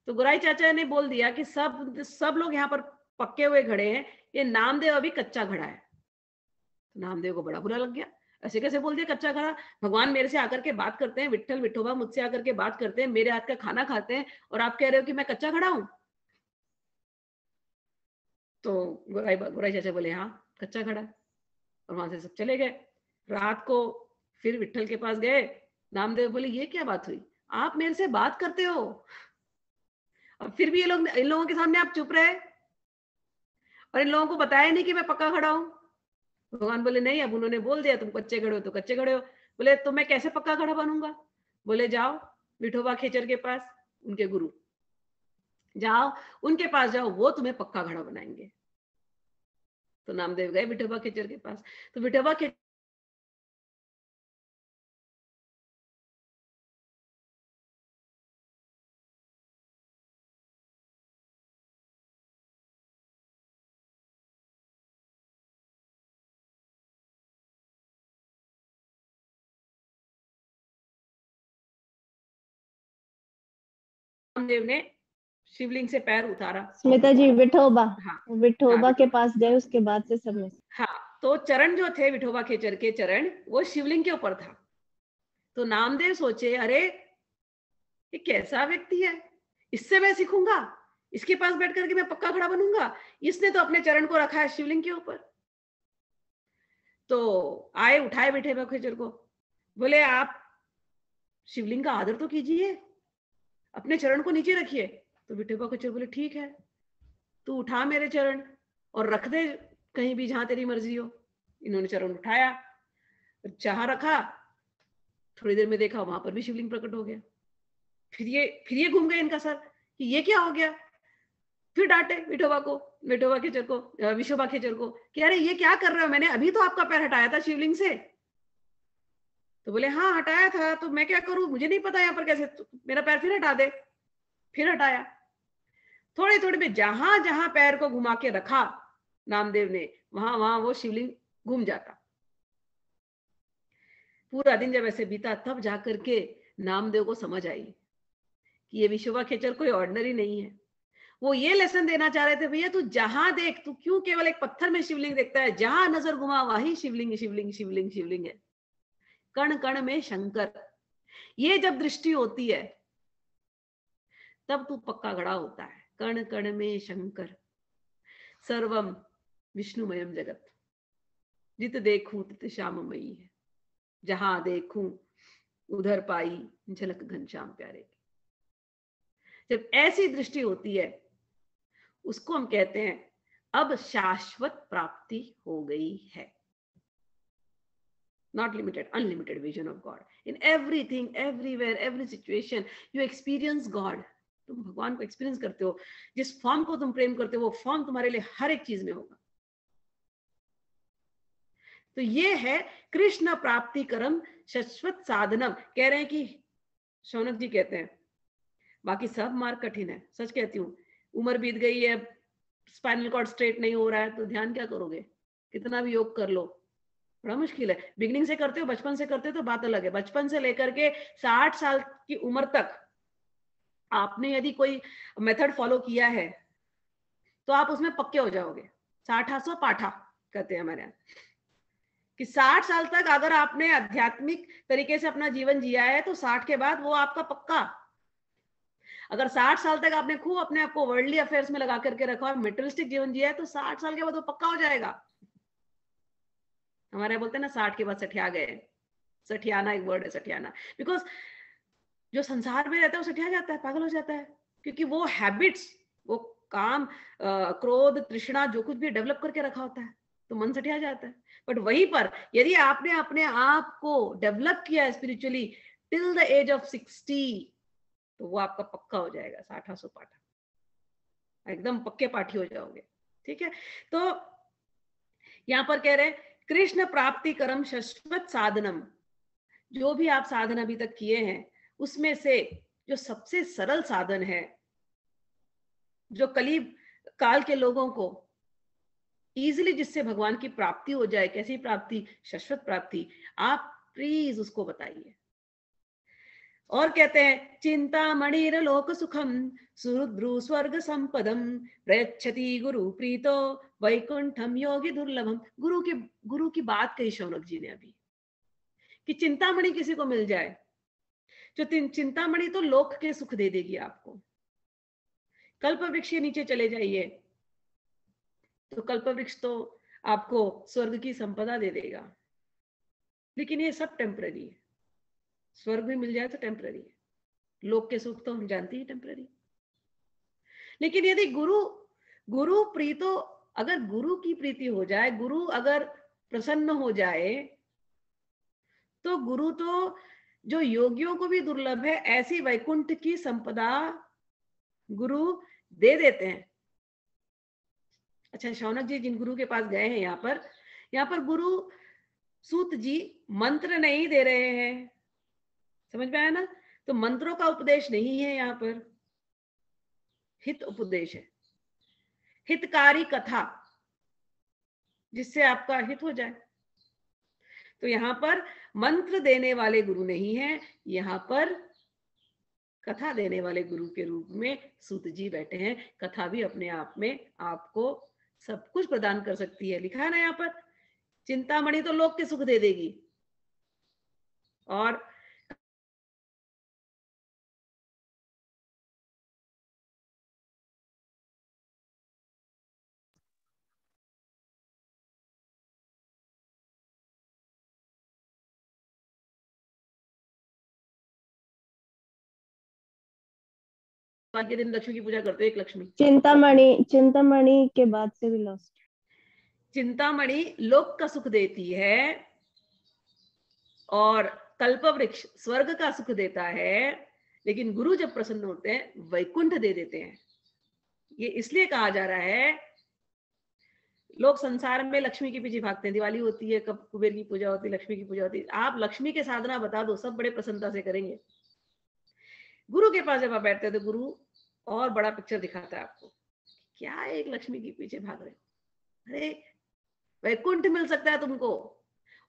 तो गुराई चाचा ने बोल दिया कि सब लोग यहाँ पर पक्के हुए घड़े हैं, ये नामदेव अभी कच्चा घड़ा है। तो नामदेव को बड़ा बुरा लग गया, ऐसे कैसे बोल दिया कच्चा घड़ा? भगवान मेरे से आकर के बात करते हैं, विट्ठल विठोबा मुझसे आकर के बात करते हैं, मेरे हाथ का खाना खाते हैं, और आप कह रहे हो कि मैं कच्चा घड़ा हूं? तो गुराई चाचा बोले हाँ कच्चा घड़ा, और वहां से सब चले गए। रात को फिर विट्ठल के पास गए, नामदेव बोले ये क्या बात हुई, आप मेरे से बात करते हो और फिर भी इन लोगों के सामने आप चुप रहे, और इन लोगों को बताया नहीं कि मैं पक्का खड़ा हूं। भगवान बोले नहीं, अब उन्होंने बोल दिया तुम कच्चे खड़े हो तो कच्चे खड़े हो। बोले तो मैं कैसे पक्का खड़ा बनूंगा? बोले जाओ विठोबा खेचर के पास, उनके गुरु, जाओ उनके पास जाओ, वो तुम्हें पक्का खड़ा बनाएंगे। तो नामदेव गए विठोबा खेचर के पास। तो विठोबा खेचर नामदेव ने शिवलिंग से पैर उतारा। स्मिता जी विठोबा, हाँ, विठोबा हाँ, के पास गए, उसके बाद से सब में। हाँ, तो चरण जो थे विठोबा खेचर के चरण, वो शिवलिंग के ऊपर था। तो नामदेव सोचे अरे ये कैसा व्यक्ति है, इससे मैं सीखूंगा, इसके पास बैठ करके मैं पक्का खड़ा बनूंगा, इसने तो अपने चरण को रखा है शिवलिंग के ऊपर। तो आए, उठाए विठोबा खेचर को, बोले आप शिवलिंग का आदर तो कीजिए, अपने चरण को नीचे रखिए। तो विठोबा खेचर बोले ठीक है, तू उठा मेरे चरण और रख दे कहीं भी जहां तेरी मर्जी हो। इन्होंने चरण उठाया, जहां रखा थोड़ी देर में देखा वहां पर भी शिवलिंग प्रकट हो गया। फिर ये घूम गए इनका सर कि ये क्या हो गया। फिर डांटे विठोबा खेचर को, विशोबा खेचर को कि अरे ये क्या कर रहे हो, मैंने अभी तो आपका पैर हटाया था शिवलिंग से। तो बोले हाँ हटाया था, तो मैं क्या करूं, मुझे नहीं पता यहाँ पर कैसे, तो मेरा पैर फिर हटा दे। फिर हटाया। थोड़े थोड़े में जहां जहां पैर को घुमा के रखा नामदेव ने, वहां वहां वो शिवलिंग घूम जाता। पूरा दिन जब ऐसे बीता, तब जाकर के नामदेव को समझ आई कि ये विशोबा खेचर कोई ऑर्डिनरी नहीं है। वो ये लेसन देना चाह रहे थे, भैया तू जहां देख, तू क्यों केवल एक पत्थर में शिवलिंग देखता है, जहां नजर घुमा वही शिवलिंग शिवलिंग शिवलिंग शिवलिंग है। कण कण में शंकर, ये जब दृष्टि होती है तब तू पक्का घड़ा होता है। कण कण में शंकर, सर्वम विष्णुमयम जगत, जित देखूं तित श्याममयी है, जहां देखूं उधर पाई झलक घनश्याम प्यारे की। जब ऐसी दृष्टि होती है उसको हम कहते हैं अब शाश्वत प्राप्ति हो गई है। Not limited, unlimited vision of God. In everything, everywhere, every situation, you experience God. तुम भगवान को एक्सपीरियंस करते हो। जिस फॉर्म को तुम प्रेम करते हो वो फॉर्म तुम्हारे लिए हर एक चीज में होगा। तो ये है कृष्ण प्राप्ति करम शाश्वत साधनम। कह रहे हैं कि शौनक जी कहते हैं बाकी सब मार्ग कठिन है। सच कहती हूँ, उम्र बीत गई है, स्पाइनल कॉर्ड स्ट्रेट नहीं हो रहा है, तो ध्यान क्या करोगे, कितना भी योग कर लो, बड़ा मुश्किल है। बिगिनिंग से करते हो, बचपन से करते हो तो बात अलग है। बचपन से लेकर के 60 साल की उम्र तक आपने यदि कोई मेथड फॉलो किया है तो आप उसमें पक्के हो जाओगे। 60 पाठा कहते हैं हमारे यहाँ, कि 60 साल तक अगर आपने आध्यात्मिक तरीके से अपना जीवन जिया है तो 60 के बाद वो आपका पक्का। अगर 60 साल तक आपने खूब अपने आप को वर्ल्डली अफेयर्स में लगा करके रखा और मेटेरियलिस्टिक जीवन जिया है तो 60 साल के बाद वो पक्का हो जाएगा। हमारे बोलते हैं ना 60 के बाद सठिया गए। सठियाना एक वर्ड है, सठियाना, बिकॉज जो संसार में रहता है वो सठिया जाता है, पागल हो जाता है, क्योंकि वो हैबिट्स, वो काम, क्रोध, तृष्णा, जो कुछ भी डेवलप करके रखा होता है, तो मन सठिया जाता है। बट वहीं पर यदि आपने अपने आप को डेवलप किया spiritually till the age of 60, तो वो आपका पक्का हो जाएगा। 60 पाठा, एकदम पक्के पाठी हो जाओगे। ठीक है, तो यहां पर कह रहे हैं कृष्ण प्राप्ति करम शाश्वत साधनम। जो भी आप साधन अभी तक किए हैं उसमें से जो सबसे सरल साधन है, जो कलीब काल के लोगों को इजीली जिससे भगवान की प्राप्ति हो जाए, कैसी प्राप्ति, शाश्वत प्राप्ति, आप प्लीज उसको बताइए। और कहते हैं चिंतामणिर लोक सुखम सुरुद्रु स्वर्ग संपदम प्रयच्छति गुरु प्रीतो वैकुंठम योगी दुर्लभम। गुरु की बात कही शौनक जी ने अभी कि चिंतामणि किसी को मिल जाए, जो चिंतामणि तो लोक के सुख दे देगी आपको। कल्प वृक्ष के नीचे चले जाइए तो कल्प वृक्ष तो आपको स्वर्ग की संपदा दे देगा, लेकिन ये सब टेम्पररी है। स्वर्ग भी मिल जाए तो टेम्पररी है, लोक के सुख तो हम जानते ही टेम्पररी। लेकिन यदि गुरु प्रीतो, अगर गुरु की प्रीति हो जाए, गुरु अगर प्रसन्न हो जाए, तो गुरु तो जो योगियों को भी दुर्लभ है, ऐसी वैकुंठ की संपदा गुरु दे देते हैं। अच्छा, शौनक जी जिन गुरु के पास गए हैं, यहाँ पर गुरु सूत जी मंत्र नहीं दे रहे हैं, समझ में आया ना? तो मंत्रों का उपदेश नहीं है, यहाँ पर हित उपदेश है, हितकारी कथा, जिससे आपका हित हो जाए। तो यहाँ पर मंत्र देने वाले गुरु नहीं है, यहाँ पर कथा देने वाले गुरु के रूप में सूत जी बैठे हैं। कथा भी अपने आप में आपको सब कुछ प्रदान कर सकती है। लिखा है ना यहाँ पर, चिंतामणि तो लोक के सुख दे देगी, और के दिन लक्ष्मी की पूजा करते हो, एक लक्ष्मी। चिंतामणि के बाद से भी लॉस्ट। चिंतामणि लोक का सुख देती है और कल्प वृक्ष स्वर्ग का सुख देता है, लेकिन गुरु जब प्रसन्न होते हैं वैकुंठ दे देते हैं। ये इसलिए कहा जा रहा है, लोग संसार में लक्ष्मी के पीछे भागते हैं, दिवाली होती है, कब कुबेर की पूजा होती है, लक्ष्मी की पूजा होती है, आप लक्ष्मी के साधना बता दो, सब बड़े प्रसन्नता से करेंगे। गुरु के पास जब आप बैठते हैं तो गुरु और बड़ा पिक्चर दिखाता है आपको, क्या एक लक्ष्मी के पीछे भाग रहे हो, अरे वैकुंठ मिल सकता है तुमको।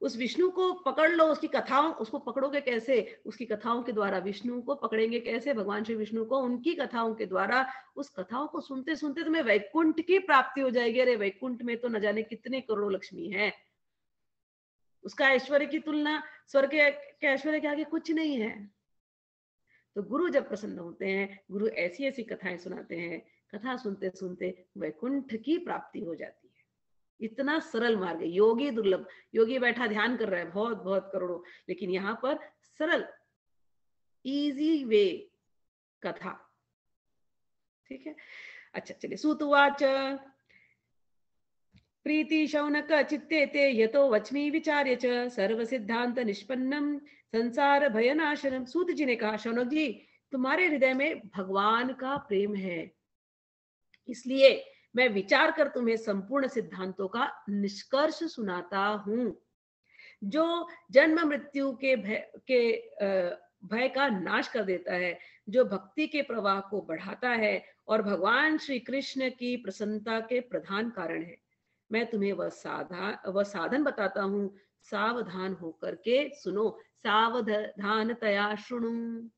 उस विष्णु को पकड़ लो, उसकी कथाओं, उसको पकड़ोगे कैसे? उसकी कथाओं के द्वारा। विष्णु को पकड़ेंगे कैसे? भगवान श्री विष्णु को उनकी कथाओं के द्वारा। उस कथाओं को सुनते सुनते तुम्हें वैकुंठ की प्राप्ति हो जाएगी। अरे वैकुंठ में तो न जाने कितने करोड़ों लक्ष्मी है, उसका ऐश्वर्य की तुलना स्वर्ग के ऐश्वर्य के आगे कुछ नहीं है। तो गुरु जब प्रसन्न होते हैं, गुरु ऐसी ऐसी कथाएं सुनाते हैं, कथा सुनते सुनते वैकुंठ की प्राप्ति हो जाती है। इतना सरल मार्ग है। योगी दुर्लभ, योगी बैठा ध्यान कर रहा है बहुत बहुत करोड़ों, लेकिन यहाँ पर सरल इजी वे कथा। ठीक है, अच्छा चलिए। सूतुवाच प्रीति शौनक चित्ते ते यतो वच्मि विचार्य च सर्व सिद्धांत निष्पन्नम संसार भयनाशनम। सूत जी ने कहा, शौनक जी तुम्हारे हृदय में भगवान का प्रेम है, इसलिए मैं विचार कर तुम्हें संपूर्ण सिद्धांतों का निष्कर्ष सुनाता हूं, जो जन्म मृत्यु के भय का नाश कर देता है, जो भक्ति के प्रवाह को बढ़ाता है और भगवान श्री कृष्ण की प्रसन्नता के प्रधान कारण है। मैं तुम्हें वह साधन बताता हूं, सावधान होकर के सुनो, सावधानतया शृणु।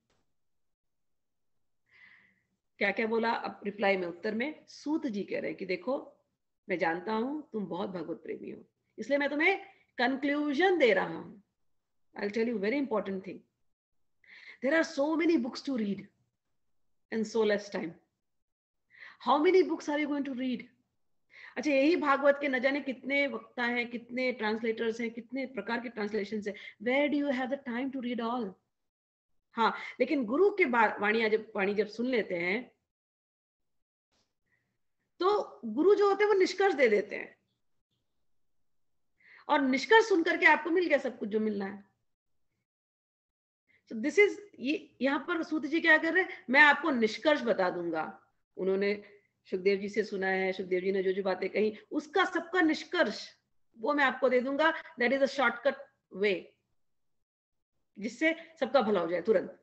क्या क्या बोला? अब रिप्लाई में, उत्तर में सूत जी कह रहे हैं कि देखो मैं जानता हूं तुम बहुत भगवत प्रेमी हो, इसलिए मैं तुम्हें कंक्लूजन दे रहा हूं। I'll tell you very important thing. There are so many books to read and so less time. How many books are you going to read? अच्छा, यही भागवत के न जाने कितने वक्ता हैं, कितने ट्रांसलेटर्स हैं, कितने प्रकार के ट्रांसलेशन है। Where do you have the time to read all? हाँ, लेकिन गुरु के वाणी जब सुन लेते हैं तो गुरु जो होते हैं वो निष्कर्ष दे देते हैं, और निष्कर्ष सुन करके आपको मिल गया सब कुछ जो मिलना है। So this is, यहाँ पर सूत जी क्या कर रहे हैं, मैं आपको निष्कर्ष बता दूंगा। उन्होंने सुखदेव जी से सुना है, सुखदेव जी ने जो जो बातें कही उसका सबका निष्कर्ष वो मैं आपको दे दूंगा। That is a shortcut way, जिससे सबका भला हो जाए तुरंत।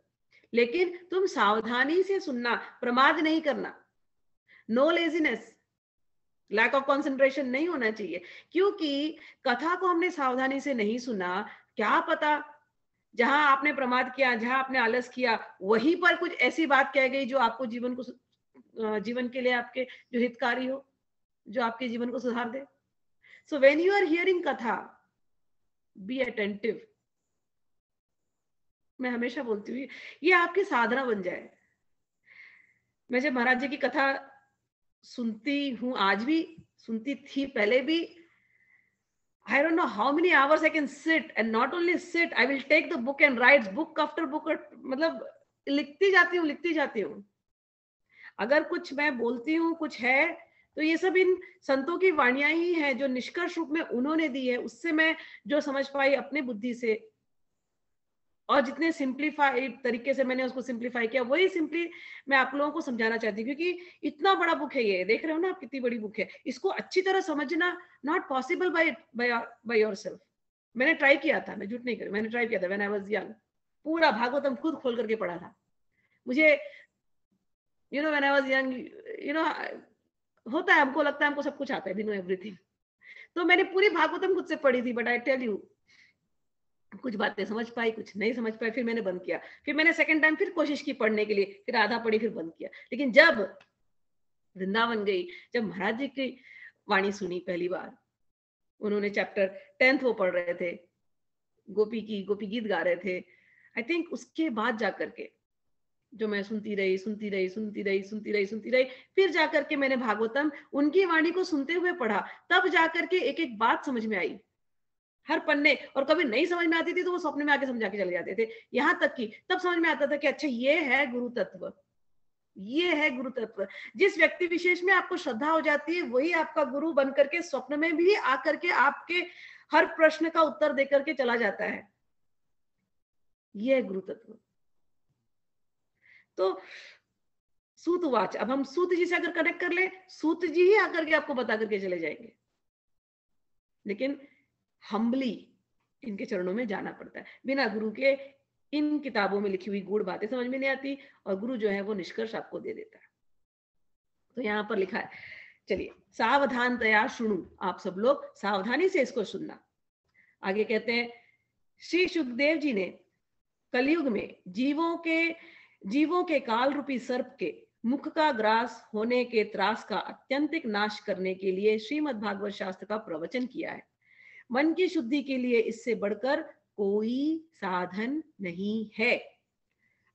लेकिन तुम सावधानी से सुनना, प्रमाद नहीं करना, no laziness, lack of concentration नहीं होना चाहिए। क्योंकि कथा को हमने सावधानी से नहीं सुना, क्या पता जहां आपने प्रमाद किया, जहां आपने आलस किया, वहीं पर कुछ ऐसी बात कह गई जो आपको जीवन के लिए आपके जो हितकारी हो, जो आपके जीवन को सुधार दे। So when you are hearing katha, be attentive. मैं हमेशा बोलती हूँ ये आपकी साधना बन जाए। मैं जब महाराज जी की कथा सुनती हूँ, आज भी सुनती थी, पहले भी, I don't know how many hours I can sit, and not only sit, I will take the book and write book after book, मतलब लिखती जाती हूँ। अगर कुछ मैं बोलती हूँ कुछ है तो ये सब इन संतों की वाणियां ही है जो निष्कर्ष रूप में उन्होंने दी है, उससे मैं जो समझ पाई अपने बुद्धि से, और जितने सिंप्लीफाइड तरीके से मैंने उसको सिंप्लीफाई किया, वही सिंपली मैं आप लोगों को समझाना चाहती हूँ। क्योंकि इतना बड़ा बुक है ये, देख रहे हो ना आप कितनी बड़ी बुक है, इसको अच्छी तरह समझना नॉट पॉसिबल बाय योरसेल्फ। मैंने ट्राई किया था, मैं झूठ नहीं करूँ, मैंने ट्राई किया था व्हेन आई वाज यंग। पूरा भागवतम खुद खोल करके पढ़ा था। मुझे व्हेन आई वाज यंग, होता है, हमको लगता है हमको सब कुछ आता है, एवरीथिंग। तो मैंने पूरी भागवतम खुद से पढ़ी थी, बट आई टेल यू कुछ बातें समझ पाई, कुछ नहीं समझ पाई, फिर मैंने बंद किया। फिर मैंने सेकंड टाइम फिर कोशिश की पढ़ने के लिए, फिर आधा पढ़ी, फिर बंद किया। लेकिन जब वृंदावन गई, जब महाराज जी की वाणी सुनी पहली बार, उन्होंने चैप्टर 10 वो पढ़ रहे थे, गोपी गीत गा रहे थे, आई थिंक उसके बाद जाकर के जो मैं सुनती रही, फिर जाकर के मैंने भागवतम उनकी वाणी को सुनते हुए पढ़ा, तब जाकर के एक एक बात समझ में आई, हर पन्ने। और कभी नहीं समझ में आती थी तो वो सपने में आके समझा के चले जाते थे। यहाँ तक कि तब समझ में आता था कि अच्छा ये है गुरु तत्व, ये है गुरु तत्व। जिस व्यक्ति विशेष में आपको श्रद्धा हो जाती है वही आपका गुरु बन करके स्वप्न में भी आकर के आपके हर प्रश्न का उत्तर देकर के चला जाता है। यह गुरु तत्व। तो सूतवाच, अब हम सूत जी से अगर कनेक्ट कर ले, सूत जी ही आकर के आपको बता करके चले जाएंगे, लेकिन हम्बली इनके चरणों में जाना पड़ता है। बिना गुरु के इन किताबों में लिखी हुई गूढ़ बातें समझ में नहीं आती, और गुरु जो है वो निष्कर्ष आपको दे देता है। तो यहाँ पर लिखा है, चलिए, सावधानतया सुनो, आप सब लोग सावधानी से इसको सुनना। आगे कहते हैं, श्री सुखदेव जी ने कलयुग में जीवों के काल रूपी सर्प के मुख का ग्रास होने के त्रास का अत्यंतिक नाश करने के लिए श्रीमद् भागवत शास्त्र का प्रवचन किया है। मन की शुद्धि के लिए इससे बढ़कर कोई साधन नहीं है।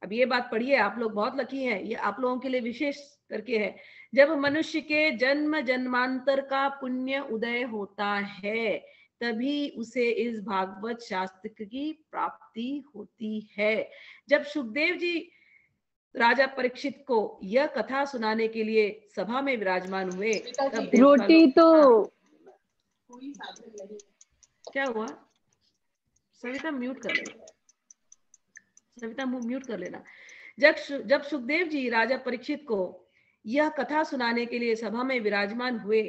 अब ये बात पढ़िए, आप लोग बहुत लकी हैं, ये आप लोगों के लिए विशेष करके है। जब मनुष्य के जन्म जन्मांतर का पुण्य उदय होता है, तभी उसे इस भागवत शास्त्र की प्राप्ति होती है। जब सुखदेव जी राजा परीक्षित को यह कथा सुनाने के लिए सभा में विराजमान हुए, तब रोटी तो क्या हुआ? सविता म्यूट कर लेना, सविता म्यूट कर लेना। जब सुखदेव जी राजा परीक्षित को यह कथा सुनाने के लिए सभा में विराजमान हुए,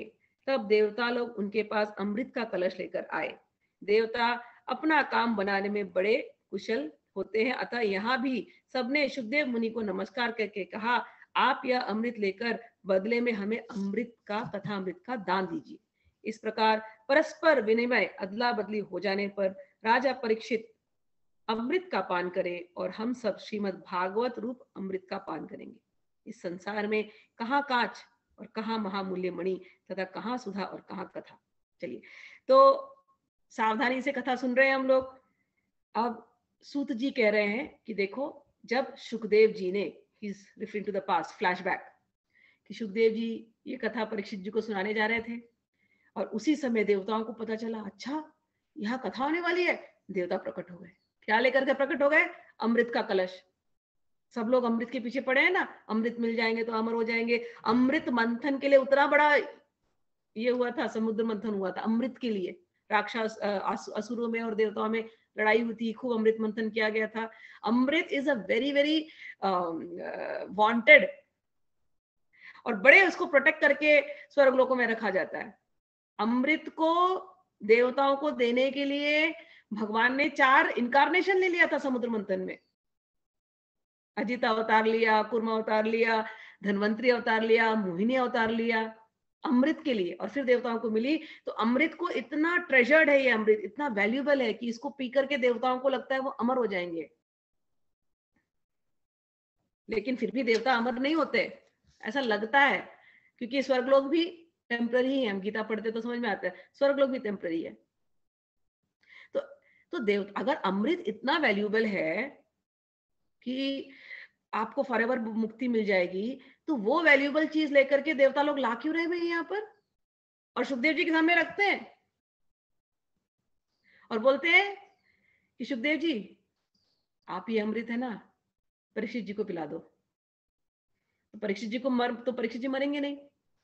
तब देवता लोग उनके पास अमृत का कलश लेकर आए। देवता अपना काम बनाने में बड़े कुशल होते हैं, अतः यहाँ भी सबने सुखदेव मुनि को नमस्कार करके कहा, आप यह अमृत लेकर बदले में हमें अमृत का कथा अमृत का दान दीजिए। इस प्रकार परस्पर विनिमय अदला बदली हो जाने पर राजा परीक्षित अमृत का पान करें और हम सब श्रीमद् भागवत रूप अमृत का पान करेंगे। इस संसार में कहाँ कांच और कहाँ महामूल्य मणि तथा कहाँ सुधा और कहाँ कथा। चलिए, तो सावधानी से कथा सुन रहे हैं हम लोग। अब सूत जी कह रहे हैं कि देखो, जब सुखदेव जी ने, he is referring to the past, flashback, कि सुखदेव जी ये कथा परीक्षित जी को सुनाने जा रहे थे और उसी समय देवताओं को पता चला, अच्छा यहाँ कथा होने वाली है। देवता प्रकट हो गए। क्या लेकर के प्रकट हो गए? अमृत का कलश। सब लोग अमृत के पीछे पड़े हैं ना, अमृत मिल जाएंगे तो अमर हो जाएंगे। अमृत मंथन के लिए उतना बड़ा ये हुआ था, समुद्र मंथन हुआ था अमृत के लिए। राक्षस असुरों में और देवताओं में लड़ाई हुई थी, खूब अमृत मंथन किया गया था। Amrit is a very very wanted, और बड़े उसको प्रोटेक्ट करके स्वर्गलोकों में रखा जाता है। अमृत को देवताओं को देने के लिए भगवान ने 4 इनकारनेशन ले लिया था समुद्र मंथन में। अजित अवतार लिया, कुर्म अवतार लिया, धन्वंतरी अवतार लिया, मोहिनी अवतार लिया अमृत के लिए, और फिर देवताओं को मिली। तो अमृत को इतना ट्रेजर्ड है, ये अमृत इतना वैल्यूबल है कि इसको पी करके देवताओं को लगता है वो अमर हो जाएंगे। लेकिन फिर भी देवता अमर नहीं होते, ऐसा लगता है, क्योंकि स्वर्गलोक भी टेम्पररी है। हम गीता पढ़ते तो समझ में आता है, स्वर्गलोक भी टेम्पररी है। तो देवता, अगर अमृत इतना वैल्यूबल है कि आपको फॉरएवर मुक्ति मिल जाएगी, तो वो वैल्यूबल चीज लेकर के देवता लोग ला क्यों रहे भाई यहाँ पर, और सुखदेव जी के सामने रखते हैं और बोलते हैं कि सुखदेव जी आप ये अमृत है ना, परीक्षित जी को पिला दो। तो परीक्षित जी को तो परीक्षित जी मरेंगे नहीं,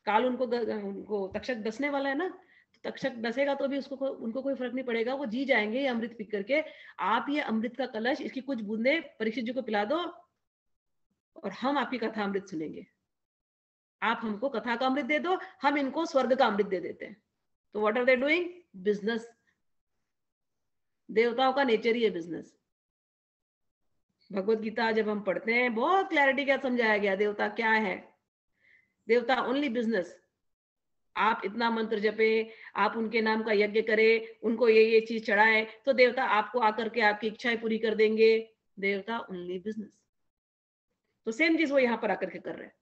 काल उनको तक्षक डसने वाला है ना, तो तक्षक डसेगा तो भी उनको कोई फर्क नहीं पड़ेगा, वो जी जाएंगे ये अमृत पी करके। आप ये अमृत का कलश, इसकी कुछ बूंदे परीक्षित जी को पिला दो और हम आपकी कथा अमृत सुनेंगे। आप हमको कथा का अमृत दे दो, हम इनको स्वर्ग का अमृत दे देते हैं। तो what are they doing? Business. देवताओं का नेचर ही है बिजनेस। भगवत गीता जब हम पढ़ते हैं, बहुत क्लैरिटी क्या समझाया गया, देवता क्या है। देवता ओनली बिजनेस। आप इतना मंत्र जपे, आप उनके नाम का यज्ञ करें, उनको ये चीज चढ़ाए, तो देवता आपको आकर के आपकी इच्छाएं पूरी कर देंगे। देवता ओनली बिजनेस। तो सेम चीज वो यहाँ पर आकर के कर रहे हैं।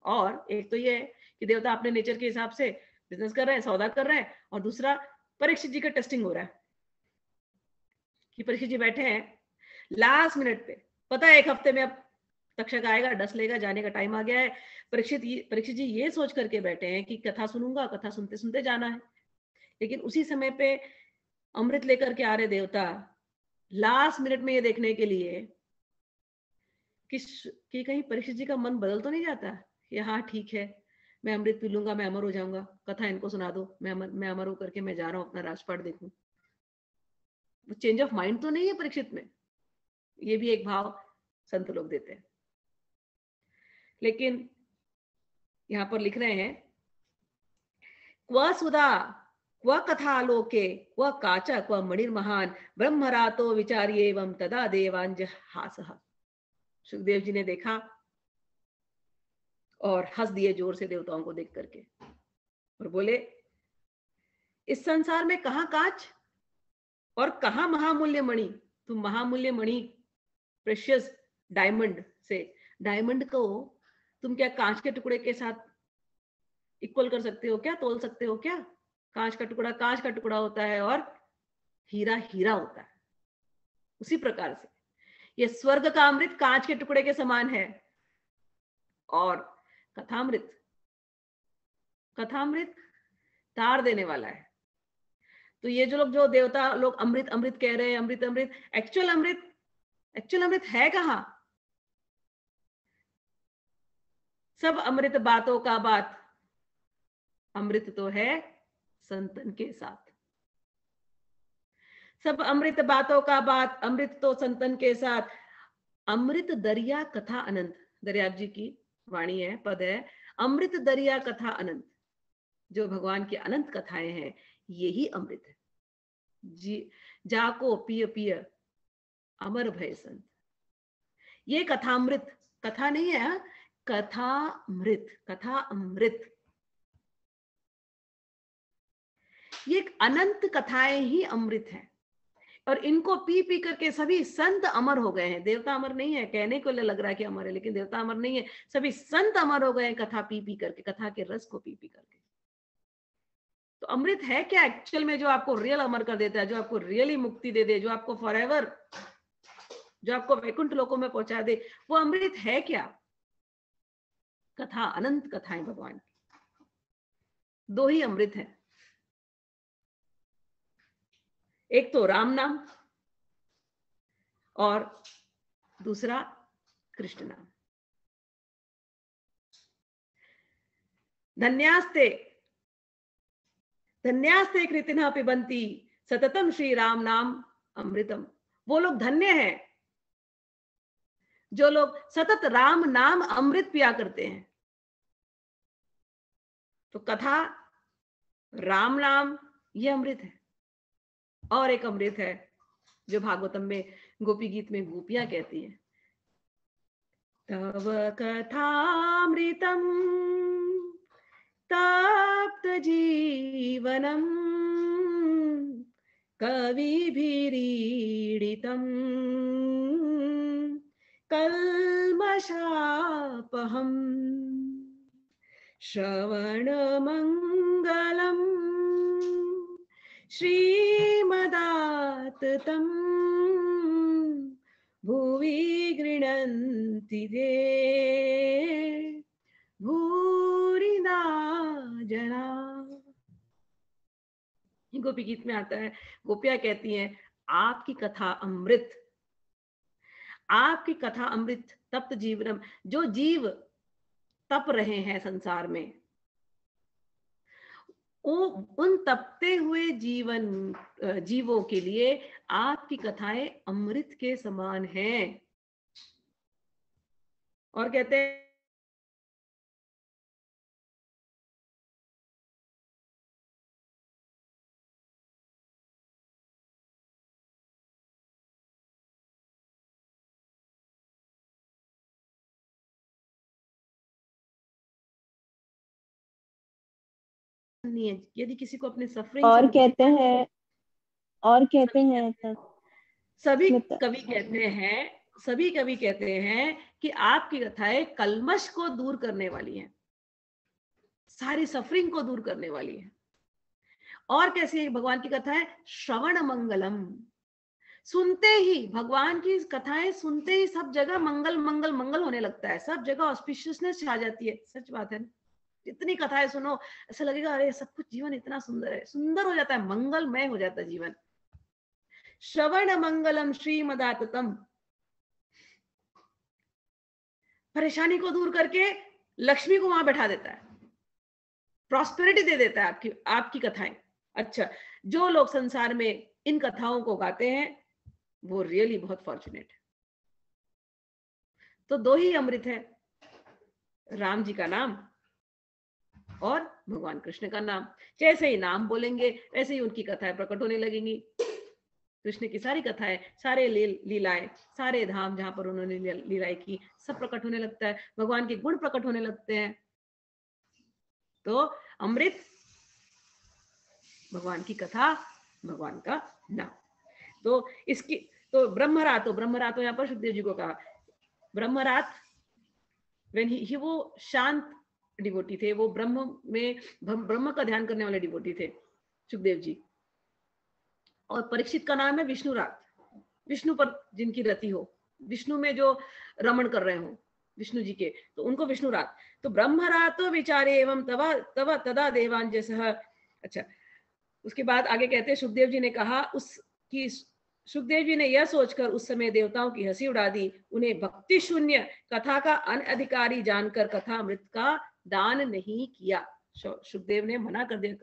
और एक तो ये है कि देवता अपने नेचर के हिसाब से बिजनेस कर रहे हैं, सौदा कर रहे हैं, और दूसरा परीक्षित जी का टेस्टिंग हो रहा है कि परीक्षित जी बैठे हैं लास्ट मिनट पे, पता है 1 हफ्ते में अब तक्षक आएगा, डस लेगा, जाने का टाइम आ गया है। परीक्षित जी ये सोच करके बैठे हैं कि कथा सुनूंगा, कथा सुनते सुनते जाना है। लेकिन उसी समय पे अमृत लेकर के आ रहे देवता लास्ट मिनट में ये देखने के लिए कि कहीं परीक्षित जी का मन बदल तो नहीं जाता कि हाँ ठीक है, मैं अमृत पी लूंगा, मैं अमर हो जाऊंगा, कथा इनको सुना दो, मैं अमर होकर के मैं जा रहा हूँ अपना राजपाट देखूं। वो चेंज ऑफ माइंड तो नहीं है परीक्षित में। ये भी एक भाव संत लोग देते हैं। लेकिन यहां पर लिख रहे हैं, क्व सुधा क्व कथालोके क्व काचा क्व मणिर्महान ब्रह्मरातो विचार्ये एवं तदा देवांज हासः। सुखदेव जी ने देखा और हंस दिए जोर से देवताओं को देख करके, और बोले, इस संसार में कहां कांच और कहां महामूल्य मणि। तुम महामूल्य मणि, प्रेशियस डायमंड से, डायमंड को तुम क्या कांच के टुकड़े के साथ इक्वल कर सकते हो क्या, तोल सकते हो क्या? कांच का टुकड़ा कांच का टुकड़ा होता है और हीरा हीरा होता है। उसी प्रकार से ये स्वर्ग का अमृत कांच के टुकड़े के समान है, और कथामृत, कथामृत तार देने वाला है। तो ये जो देवता लोग अमृत अमृत कह रहे हैं, अमृत अमृत, एक्चुअल अमृत है कहां? सब अमृत बातों का बात, अमृत तो है संतन के साथ। सब अमृत बातों का बात, अमृत तो संतन के साथ। अमृत दरिया कथा अनंत, दरियाब जी की वाणी है, पद है, अमृत दरिया कथा अनंत। जो भगवान की अनंत कथाएं हैं, यही अमृत है। जी, जाको पिय पिय अमर भय संत। ये कथामृत, कथा नहीं है, कथामृत, कथा अमृत। ये अनंत कथाएं ही अमृत है, और इनको पी पी करके सभी संत अमर हो गए हैं। देवता अमर नहीं है, कहने को लग रहा है कि अमर है, लेकिन देवता अमर नहीं है, सभी संत अमर हो गए हैं कथा पी पी करके, कथा के रस को पी पी करके। तो अमृत है क्या एक्चुअल में, जो आपको रियल अमर कर देता है, जो आपको रियली मुक्ति दे दे, जो आपको फॉरएवर, जो आपको वैकुंठ लोकों में पहुंचा दे, वो अमृत है क्या? कथा, अनंत कथाएं भगवान की। दो ही अमृत है, एक तो राम नाम और दूसरा कृष्ण नाम। धन्यास्ते धन्यास्ते कृतिना पिबंती सततम श्री राम नाम अमृतम। वो लोग धन्य हैं जो लोग सतत राम नाम अमृत पिया करते हैं। तो कथा, राम नाम, ये अमृत है। और एक अमृत है जो भागवतम में गोपी गीत में गोपियां कहती हैं, तव कथामृतम तप्त जीवनम कविभिरीडितम कल्मषापहम श्रवणमंगलम श्रीमदाततं भुवि गृह्णन्ति ते भूरिदा जना। गोपी गीत में आता है, गोपियां कहती हैं, आपकी कथा अमृत, आपकी कथा अमृत तप्त जीवनम। जो जीव तप रहे हैं संसार में, उन तपते हुए जीवों के लिए आपकी कथाएं अमृत के समान हैं। और कहते हैं, यदि किसी को अपने सफरिंग और कहते हैं सभी कवि कहते हैं कि आपकी कथाएं कलमश को दूर करने वाली हैं, सारी सफरिंग को दूर करने वाली है। और कैसी भगवान की कथा है, श्रवण मंगलम। सुनते ही, भगवान की कथाएं सुनते ही सब जगह मंगल मंगल मंगल होने लगता है, सब जगह ऑस्पिशियसनेस छा जाती है। सच बात है ना, जितनी कथाएं सुनो ऐसा लगेगा अरे सब कुछ, जीवन इतना सुंदर है, सुंदर हो जाता है, मंगलमय हो जाता है जीवन। श्रवण मंगलम श्रीमदाततम, परेशानी को दूर करके लक्ष्मी को वहां बैठा देता है, प्रॉस्पेरिटी दे देता है आपकी कथाएं। अच्छा, जो लोग संसार में इन कथाओं को गाते हैं वो रियली बहुत फॉर्चुनेट है। तो दो ही अमृत है, राम जी का नाम और भगवान कृष्ण का नाम। जैसे ही नाम बोलेंगे वैसे ही उनकी कथाएं प्रकट होने लगेंगी। कृष्ण की सारी कथाएं, सारे लीलाएं, सारे धाम जहां पर उन्होंने लीलाएं की, सब प्रकट होने लगता है, भगवान के गुण प्रकट होने लगते हैं। तो अमृत, भगवान की कथा, भगवान का नाम। तो इसकी तो ब्रह्मरात यहाँ पर सुखदेव जी को कहा ब्रह्मरात, व्हेन ही वो शांत डिवोटी थे, वो ब्रह्म का ध्यान करने वाले डिवोटी थे सुखदेव जी। और परीक्षित का नाम है विष्णुरात, विष्णु पर जिनकी रति हो, विष्णु में जो रमण कर रहे हो विष्णु जी के, तो उनको विष्णुरात। तो ब्रह्मरातो विचारे एवं तवा तदा देवान जैसा। अच्छा, उसके बाद आगे कहते हैं सुखदेव जी ने कहा सुखदेव जी ने यह सोचकर उस समय देवताओं की हंसी उड़ा दी, उन्हें भक्ति शून्य कथा का अनधिकारी जानकर कथा अमृत का दान नहीं किया। सुखदेव ने मना कर दिया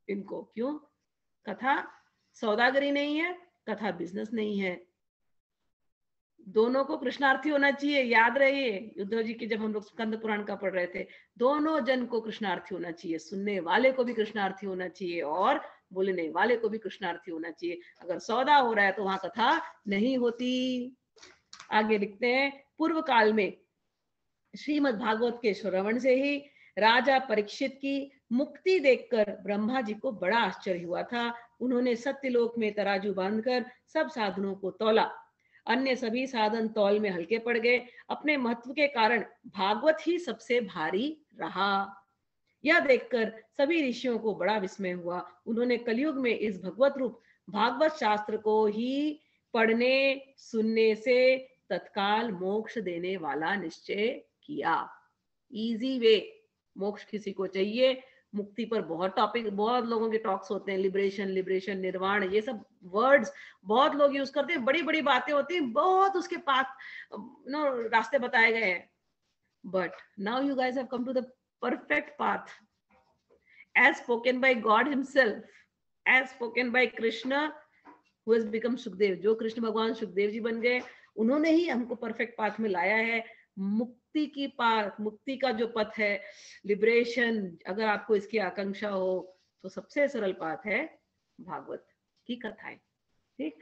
इनको। क्यों? कथा सौदागरी नहीं है, कथा बिजनेस नहीं है। दोनों को कृष्णार्थी होना चाहिए। याद रहिए उद्धव जी की जब हम लोग स्कंद पुराण का पढ़ रहे थे, दोनों जन को कृष्णार्थी होना चाहिए, सुनने वाले को भी कृष्णार्थी होना चाहिए और बोलने वाले को भी कृष्णार्थी होना चाहिए। अगर सौदा हो रहा है तो वहां कथा नहीं होती। आगे लिखते हैं, पूर्व काल में श्रीमद् भागवत के श्रवण से ही राजा परीक्षित की मुक्ति देखकर ब्रह्मा जी को बड़ा आश्चर्य हुआ था। उन्होंने सत्यलोक में तराजू बांधकर सब साधनों को तौला, अन्य सभी साधन तौल में हल्के पड़ गए। अपने महत्व के कारण भागवत ही सबसे भारी रहा। यह देखकर सभी ऋषियों को बड़ा विस्मय हुआ। उन्होंने कलयुग में इस भगवत रूप भागवत शास्त्र को ही पढ़ने सुनने से तत्काल मोक्ष देने वाला निश्चय किया। इजी वे, मोक्ष किसी को चाहिए, मुक्ति पर बहुत बहुत लोगों के टॉक्स होते हैं, लिबरेशन, निर्वाण, ये सब वर्ड्स बहुत लोग यूज करते हैं, बड़ी बड़ी बातें होती हैं, बहुत उसके पाथ रास्ते बताए गए हैं। But now you guys have come to the perfect path as spoken by God himself, as spoken by Krishna who has become Shukdev। जो कृष्ण भगवान सुखदेव जी बन गए, उन्होंने ही हमको परफेक्ट पाथ में लाया है। मुक्ति का जो पथ है, लिबरेशन, अगर आपको इसकी आकांक्षा हो तो सबसे सरल पाथ है भागवत की कथाएं। ठीक,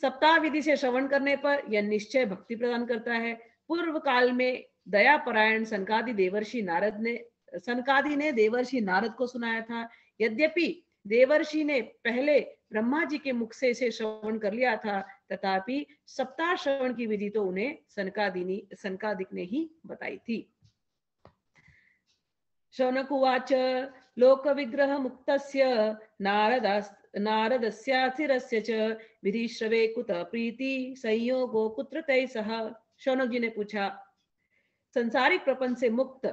सप्ताह विधि से श्रवण करने पर यह निश्चय भक्ति प्रदान करता है। पूर्व काल में दया परायण सनकादि ने देवर्षि नारद को सुनाया था। यद्यपि देवर्षि ने पहले ब्रह्मा जी के मुख से इसे श्रवण कर लिया था, तथापि सप्ताह श्रवण की विधि तो उन्हें सनकादिक ने ही बताई थी। शौनक उवाच लोक विग्रह मुक्तस्य नारदस्याथिरस्य च विधिश्रवे कुत प्रीति संयोगो कुत्र तैसः। शौनक जी ने पूछा, संसारिक प्रपंच से मुक्त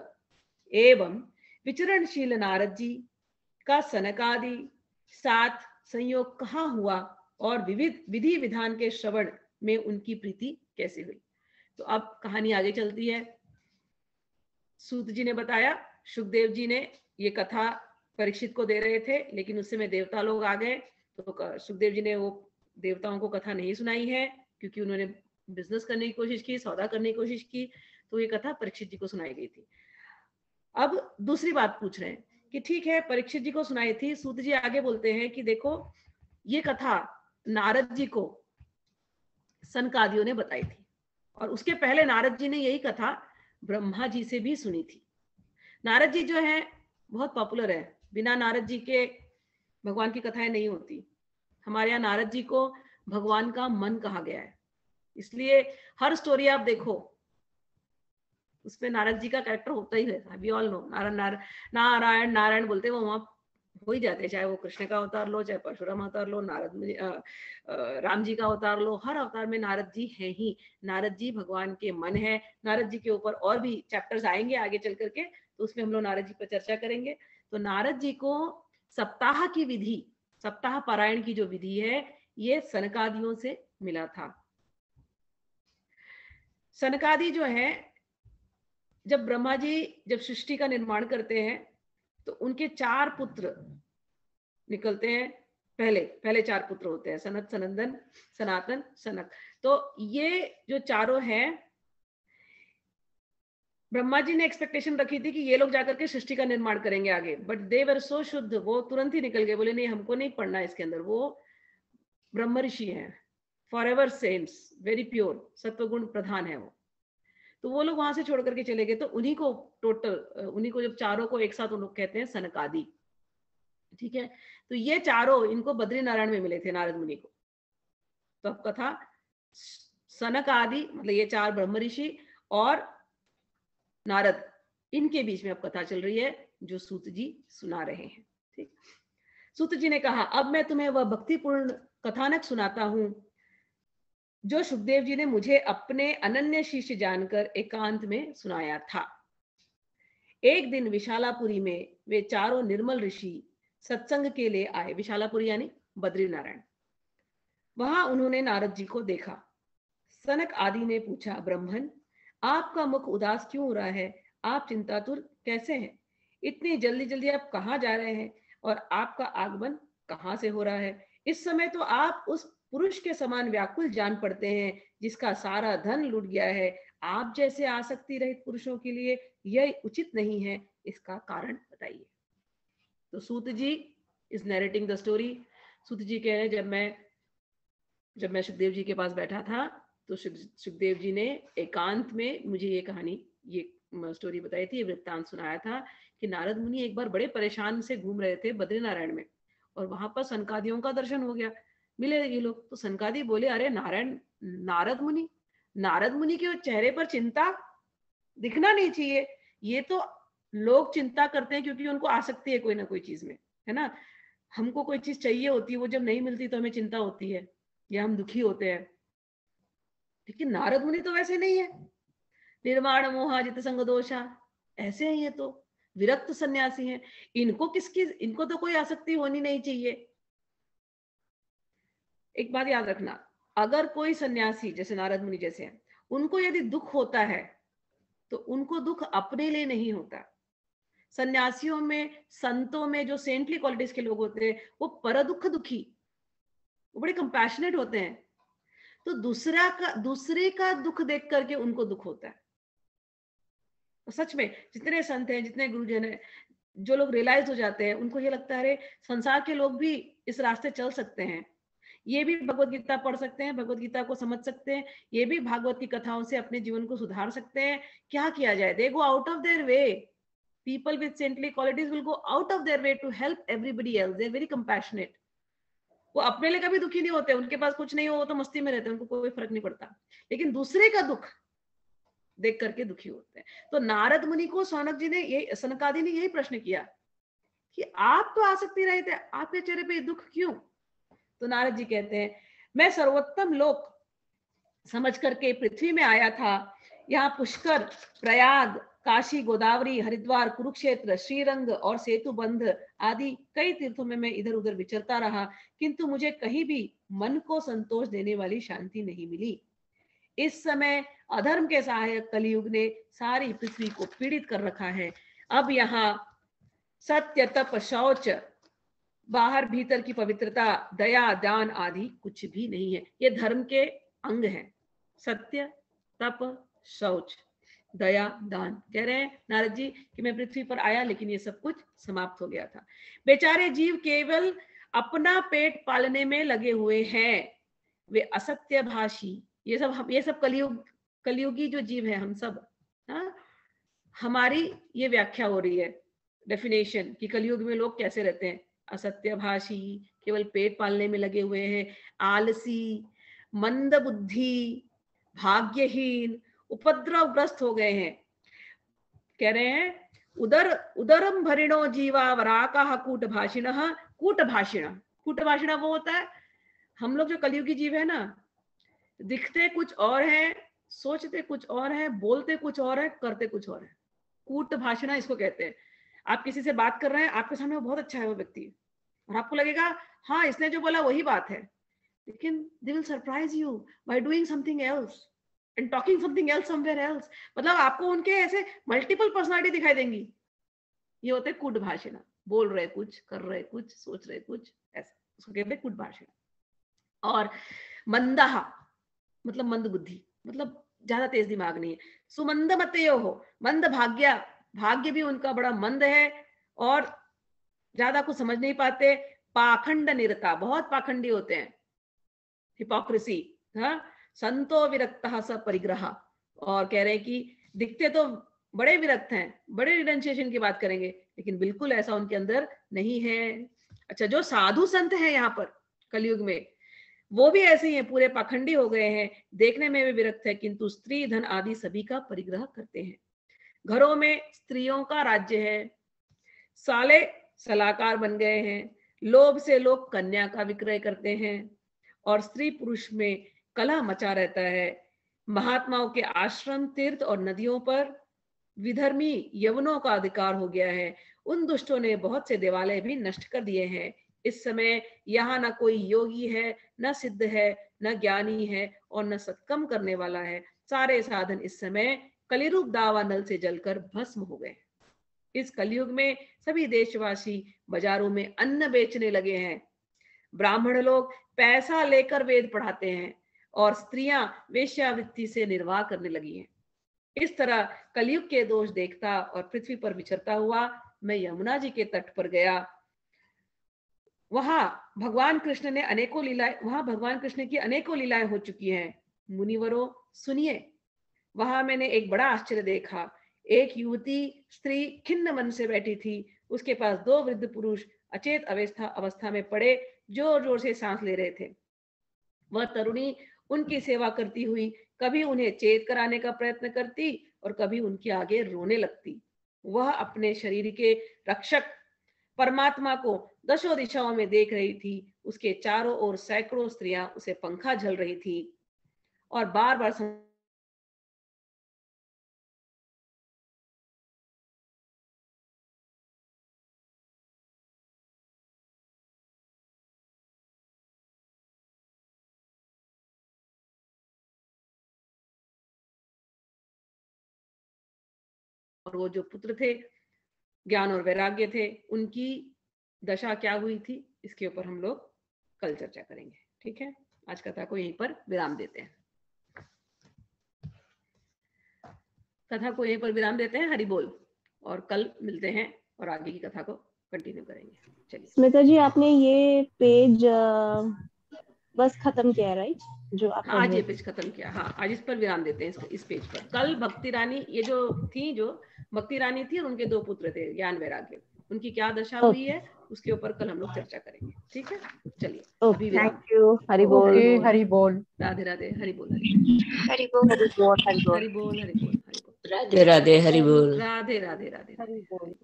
एवं विचरणशील नारद जी का सनकादि साथ संयोग कहाँ हुआ और विविध विधि विधान के श्रवण में उनकी प्रीति कैसे हुई। तो अब कहानी आगे चलती है। सूत जी ने बताया, सुखदेव जी ने ये कथा परीक्षित को दे रहे थे, लेकिन उस समय देवता लोग आ गए, तो सुखदेव जी ने वो देवताओं को कथा नहीं सुनाई है, क्योंकि उन्होंने बिजनेस करने की कोशिश की, सौदा करने की कोशिश की, तो ये कथा परीक्षित जी को सुनाई गई थी। अब दूसरी बात पूछ रहे हैं कि ठीक है, परीक्षित जी को सुनाई थी। सूत जी आगे बोलते हैं कि देखो, ये कथा नारद जी को सनकादियों ने बताई थी, और उसके पहले नारद जी ने यही कथा ब्रह्मा जी से भी सुनी थी। नारद जी जो है बहुत पॉपुलर है, बिना नारद जी के भगवान की कथाएं नहीं होती। हमारे यहाँ नारद जी को भगवान का मन कहा गया है, इसलिए हर स्टोरी आप देखो उसमें नारद जी का कैरेक्टर होता ही है। We all know, Narayan Narayan बोलते हैं वो वहां हो ही जाते हैं, चाहे वो कृष्ण का अवतार लो, चाहे परशुराम अवतार लो, राम जी का अवतार लो, हर अवतार में नारद जी हैं ही। नारद जी भगवान के मन है। नारद जी के ऊपर और भी चैप्टर्स आएंगे आगे चल करके, तो उसमें हम लोग नारद जी पर चर्चा करेंगे। तो नारद जी को सप्ताह की विधि, सप्ताह पारायण की जो विधि है, ये सनकादियों से मिला था। सनकादि जो है, जब ब्रह्मा जी जब सृष्टि का निर्माण करते हैं तो उनके 4 पुत्र निकलते हैं। पहले 4 पुत्र होते हैं, सनत, सनंदन, सनातन, सनक। तो ये जो चारों हैं, ब्रह्मा जी ने एक्सपेक्टेशन रखी थी कि ये लोग जाकर के सृष्टि का निर्माण करेंगे आगे, बट दे वर सो शुद्ध, वो तुरंत ही निकल गए, बोले नहीं हमको नहीं पढ़ना इसके अंदर, वो ब्रह्म ऋषि हैं, फॉरएवर सेंट्स, वेरी प्योर, सत्वगुण प्रधान है वो। तो वो लोग वहां से छोड़ करके चले गए। तो उन्हीं को टोटल, उन्हीं को जब चारों को एक साथ उन लोग कहते हैं सनकादि, ठीक है। तो ये चारों इनको बद्री नारायण में मिले थे नारद मुनि को। तो अब कथा सनक आदि मतलब ये चार ब्रह्म ऋषि और नारद, इनके बीच में अब कथा चल रही है जो सूत जी सुना रहे हैं। ठीक, सूत जी ने कहा अब मैं तुम्हें वह भक्तिपूर्ण कथानक सुनाता हूं जो सुखदेव जी ने मुझे अपने अनन्य शिष्य जानकर एकांत में सुनाया था। एक दिन विशालापुरी में वे चारों निर्मल ऋषि सत्संग के लिए आए। विशालापुरी यानी बद्रीनारायण। वहां उन्होंने नारद जी को देखा। सनक आदि ने पूछा, ब्रह्मन आपका मुख उदास क्यों हो रहा है? आप चिंतातुर कैसे हैं? इतनी जल्दी जल्दी आप कहाँ जा रहे हैं और आपका आगमन कहाँ से हो रहा है? इस समय तो आप उस पुरुष के समान व्याकुल जान पड़ते हैं जिसका सारा धन लूट गया है। आप जैसे आसक्ति रहित पुरुषों के लिए यह उचित नहीं है, इसका कारण बताइए। तो सूत जी इज नरेटिंग द स्टोरी। सूत जी कह रहे हैं जब मैं सुखदेव जी के पास बैठा था तो सुखदेव जी ने एकांत में मुझे ये कहानी, ये स्टोरी बताई थी, ये वृत्तांत सुनाया था कि नारद मुनि एक बार बड़े परेशान से घूम रहे थे बद्रीनारायण में और वहां पर सनकादियों का दर्शन हो गया, मिले ये लोग। तो सनकादी बोले, अरे नारद मुनि के चेहरे पर चिंता दिखना नहीं चाहिए। ये तो लोग चिंता करते हैं क्योंकि उनको आसक्ति है कोई ना कोई चीज में, है ना। हमको कोई चीज चाहिए होती है, वो जब नहीं मिलती तो हमें चिंता होती है या हम दुखी होते हैं। लेकिन नारद मुनि तो वैसे नहीं है। निर्वाण मोहा जित संग दोषा, ऐसे हैं ये तो विरक्त सन्यासी हैं। इनको तो कोई आसक्ति होनी नहीं चाहिए। एक बात याद रखना, अगर कोई सन्यासी जैसे नारद मुनि जैसे हैं, उनको यदि दुख होता है तो उनको दुख अपने लिए नहीं होता। सन्यासियों में, संतों में जो सेंटली क्वालिटीज के लोग होते हैं वो पर दुख दुखी, वो बड़े कंपैशनेट होते हैं। तो दूसरे का दुख देख करके उनको दुख होता है। तो सच में जितने संत हैं, जितने गुरुजन हैं, जो लोग रियलाइज हो जाते हैं, उनको ये लगता है अरे संसार के लोग भी इस रास्ते चल सकते हैं, ये भी भगवत गीता पढ़ सकते हैं, भगवत गीता को समझ सकते हैं, ये भी भागवत की कथाओं से अपने जीवन को सुधार सकते हैं। क्या किया जाए? They go out of their way. People with saintly qualities will go out of their way to help everybody else. They're very compassionate. वो अपने लिए कभी दुखी नहीं होते, उनके पास कुछ नहीं हो तो मस्ती में रहते हैं, उनको कोई फर्क नहीं पड़ता। लेकिन दूसरे का दुख देख करके दुखी होते हैं। तो नारद मुनि को सनकादि ने यही प्रश्न किया कि आप तो आसक्ति रहे थे, आपके चेहरे पे दुख क्यों? तो नारद जी कहते हैं, मैं सर्वोत्तम लोक समझ करके पृथ्वी में आया था। यहाँ पुष्कर, प्रयाग, काशी, गोदावरी, हरिद्वार, कुरुक्षेत्र, श्रीरंग और सेतुबंध आदि कई तीर्थों में मैं इधर उधर विचरता रहा, किंतु मुझे कहीं भी मन को संतोष देने वाली शांति नहीं मिली। इस समय अधर्म के सहायक कलयुग ने सारी पृथ्वी को पीड़ित कर रखा है। अब यहाँ सत्य, तप, शौच, बाहर भीतर की पवित्रता, दया, दान आदि कुछ भी नहीं है। ये धर्म के अंग हैं, सत्य, तप, शौच, दया, दान। कह रहे हैं नारद जी कि मैं पृथ्वी पर आया लेकिन ये सब कुछ समाप्त हो गया था। बेचारे जीव केवल अपना पेट पालने में लगे हुए हैं, वे असत्य भाषी। ये सब कलयुगी जो जीव है हम सब, हमारी ये व्याख्या हो रही है, डेफिनेशन कि कलयुग में लोग कैसे रहते हैं। असत्य भाषी, केवल पेट पालने में लगे हुए हैं, आलसी, मंद बुद्धि, भाग्यहीन, उपद्रवग्रस्त हो गए हैं। कह रहे हैं उदरम भरिणो जीवा वराका कूट भाषिण। वो होता है हम लोग जो कलयुगी जीव है ना, दिखते कुछ और है, सोचते कुछ और है, बोलते कुछ और है, करते कुछ और है। कूट भाषिणा इसको कहते हैं। आप किसी से बात कर रहे हैं, आपके सामने वो बहुत अच्छा है वो व्यक्ति, और आपको लगेगा हाँ इसने जो बोला वही बात है, लेकिन they will surprise you by doing something else and talking something else somewhere else। मतलब आपको उनके ऐसे मल्टीपल पर्सनालिटी दिखाई देंगी। ये होते हैं कुट भाषण, बोल रहे कुछ, कर रहे कुछ, सोच रहे कुछ, ऐसा, उसको कहते हैं कुट भाषण। और मंदाहा मतलब मंद बुद्धि, मतलब ज्यादा तेज दिमाग नहीं है। सुमंद मतयो हो, मंद भाग्य, भाग्य भी उनका बड़ा मंद है और ज्यादा कुछ समझ नहीं पाते। पाखंड निरता, बहुत पाखंडी होते हैं, हिपोक्रेसी। हाँ, संतो विरक्तः स परिग्रह, और कह रहे हैं कि दिखते तो बड़े विरक्त हैं, बड़े रिनंसिएशन की बात करेंगे, लेकिन बिल्कुल ऐसा उनके अंदर नहीं है। अच्छा, जो साधु संत हैं यहाँ पर कलयुग में, वो भी ऐसे ही हैं, पूरे पाखंडी हो गए हैं, देखने में भी विरक्त है, किंतु स्त्री धन आदि सभी का परिग्रह करते हैं। घरों में स्त्रियों का राज्य है, साले सलाहकार बन गए हैं, लोभ से लोग कन्या का विक्रय करते हैं और स्त्री पुरुष में कलह मचा रहता है। महात्माओं के आश्रम, तीर्थ और नदियों पर विधर्मी यवनों का अधिकार हो गया है। उन दुष्टों ने बहुत से देवालय भी नष्ट कर दिए हैं। इस समय यहाँ न कोई योगी है, न सिद्ध है, न ज्ञानी है और न सत्कर्म करने वाला है। सारे साधन इस समय कलिरूप दावानल से जलकर भस्म हो गए। इस कलयुग में सभी देशवासी बाजारों में अन्न बेचने लगे हैं। ब्राह्मण लोग पैसा लेकर वेद पढ़ाते हैं और स्त्रियां वेश्यावृत्ति से निर्वाह करने लगी हैं। इस तरह कलयुग के दोष देखता और पृथ्वी पर विचरता हुआ मैं यमुना जी के तट पर गया। वहां भगवान कृष्ण की अनेकों लीलाएं हो चुकी हैं। मुनिवरों सुनिए, वहां मैंने एक बड़ा आश्चर्य देखा। एक युवती स्त्री खिन्न मन से बैठी थी, उसके पास 2 वृद्ध पुरुष अचेत अवस्था में पड़े जोर जोर से सांस ले रहे थे। वह तरुणी उनकी सेवा करती हुई कभी उन्हें चेत कराने का प्रयत्न करती और कभी उनके आगे रोने लगती। वह अपने शरीर के रक्षक परमात्मा को दशों दिशाओं में देख रही थी। उसके चारों ओर सैकड़ों स्त्रियां उसे पंखा झल रही थी और बार बार और वो जो पुत्र थे, ज्ञान और वैराग्य थे, उनकी दशा क्या हुई थी, इसके ऊपर हम लोग कल चर्चा करेंगे। ठीक है, आज कथा को यहीं पर विराम देते हैं। हरि बोल, और कल मिलते हैं और आगे की कथा को कंटिन्यू करेंगे। चलिए स्मिता जी, आपने ये पेज बस खत्म किया है, राइट? जो आप आज ये पेज खत्म किया। हाँ, आज इस पर विराम देते हैं, इस पेज पर। कल भक्ति रानी, ये जो भक्ति रानी थी और उनके 2 पुत्र थे ज्ञान वैराग्य, उनकी क्या दशा हुई है उसके ऊपर कल हम लोग चर्चा करेंगे। ठीक है, चलिए अभी विराम। Thank you. हरि बोल। हरि बोल। राधे राधे। हरि बोल। हरि बोल। हरि बोल। हरि बोल। हरि बोल। हरि बोल। हरि बोल। राधे राधे। हरि बोल। राधे राधे। राधे हरि बोल।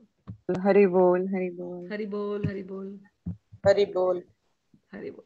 हरि बोल। हरि बोल। हरि बोल। हरि बोल। हरि बोल। हरि बोल।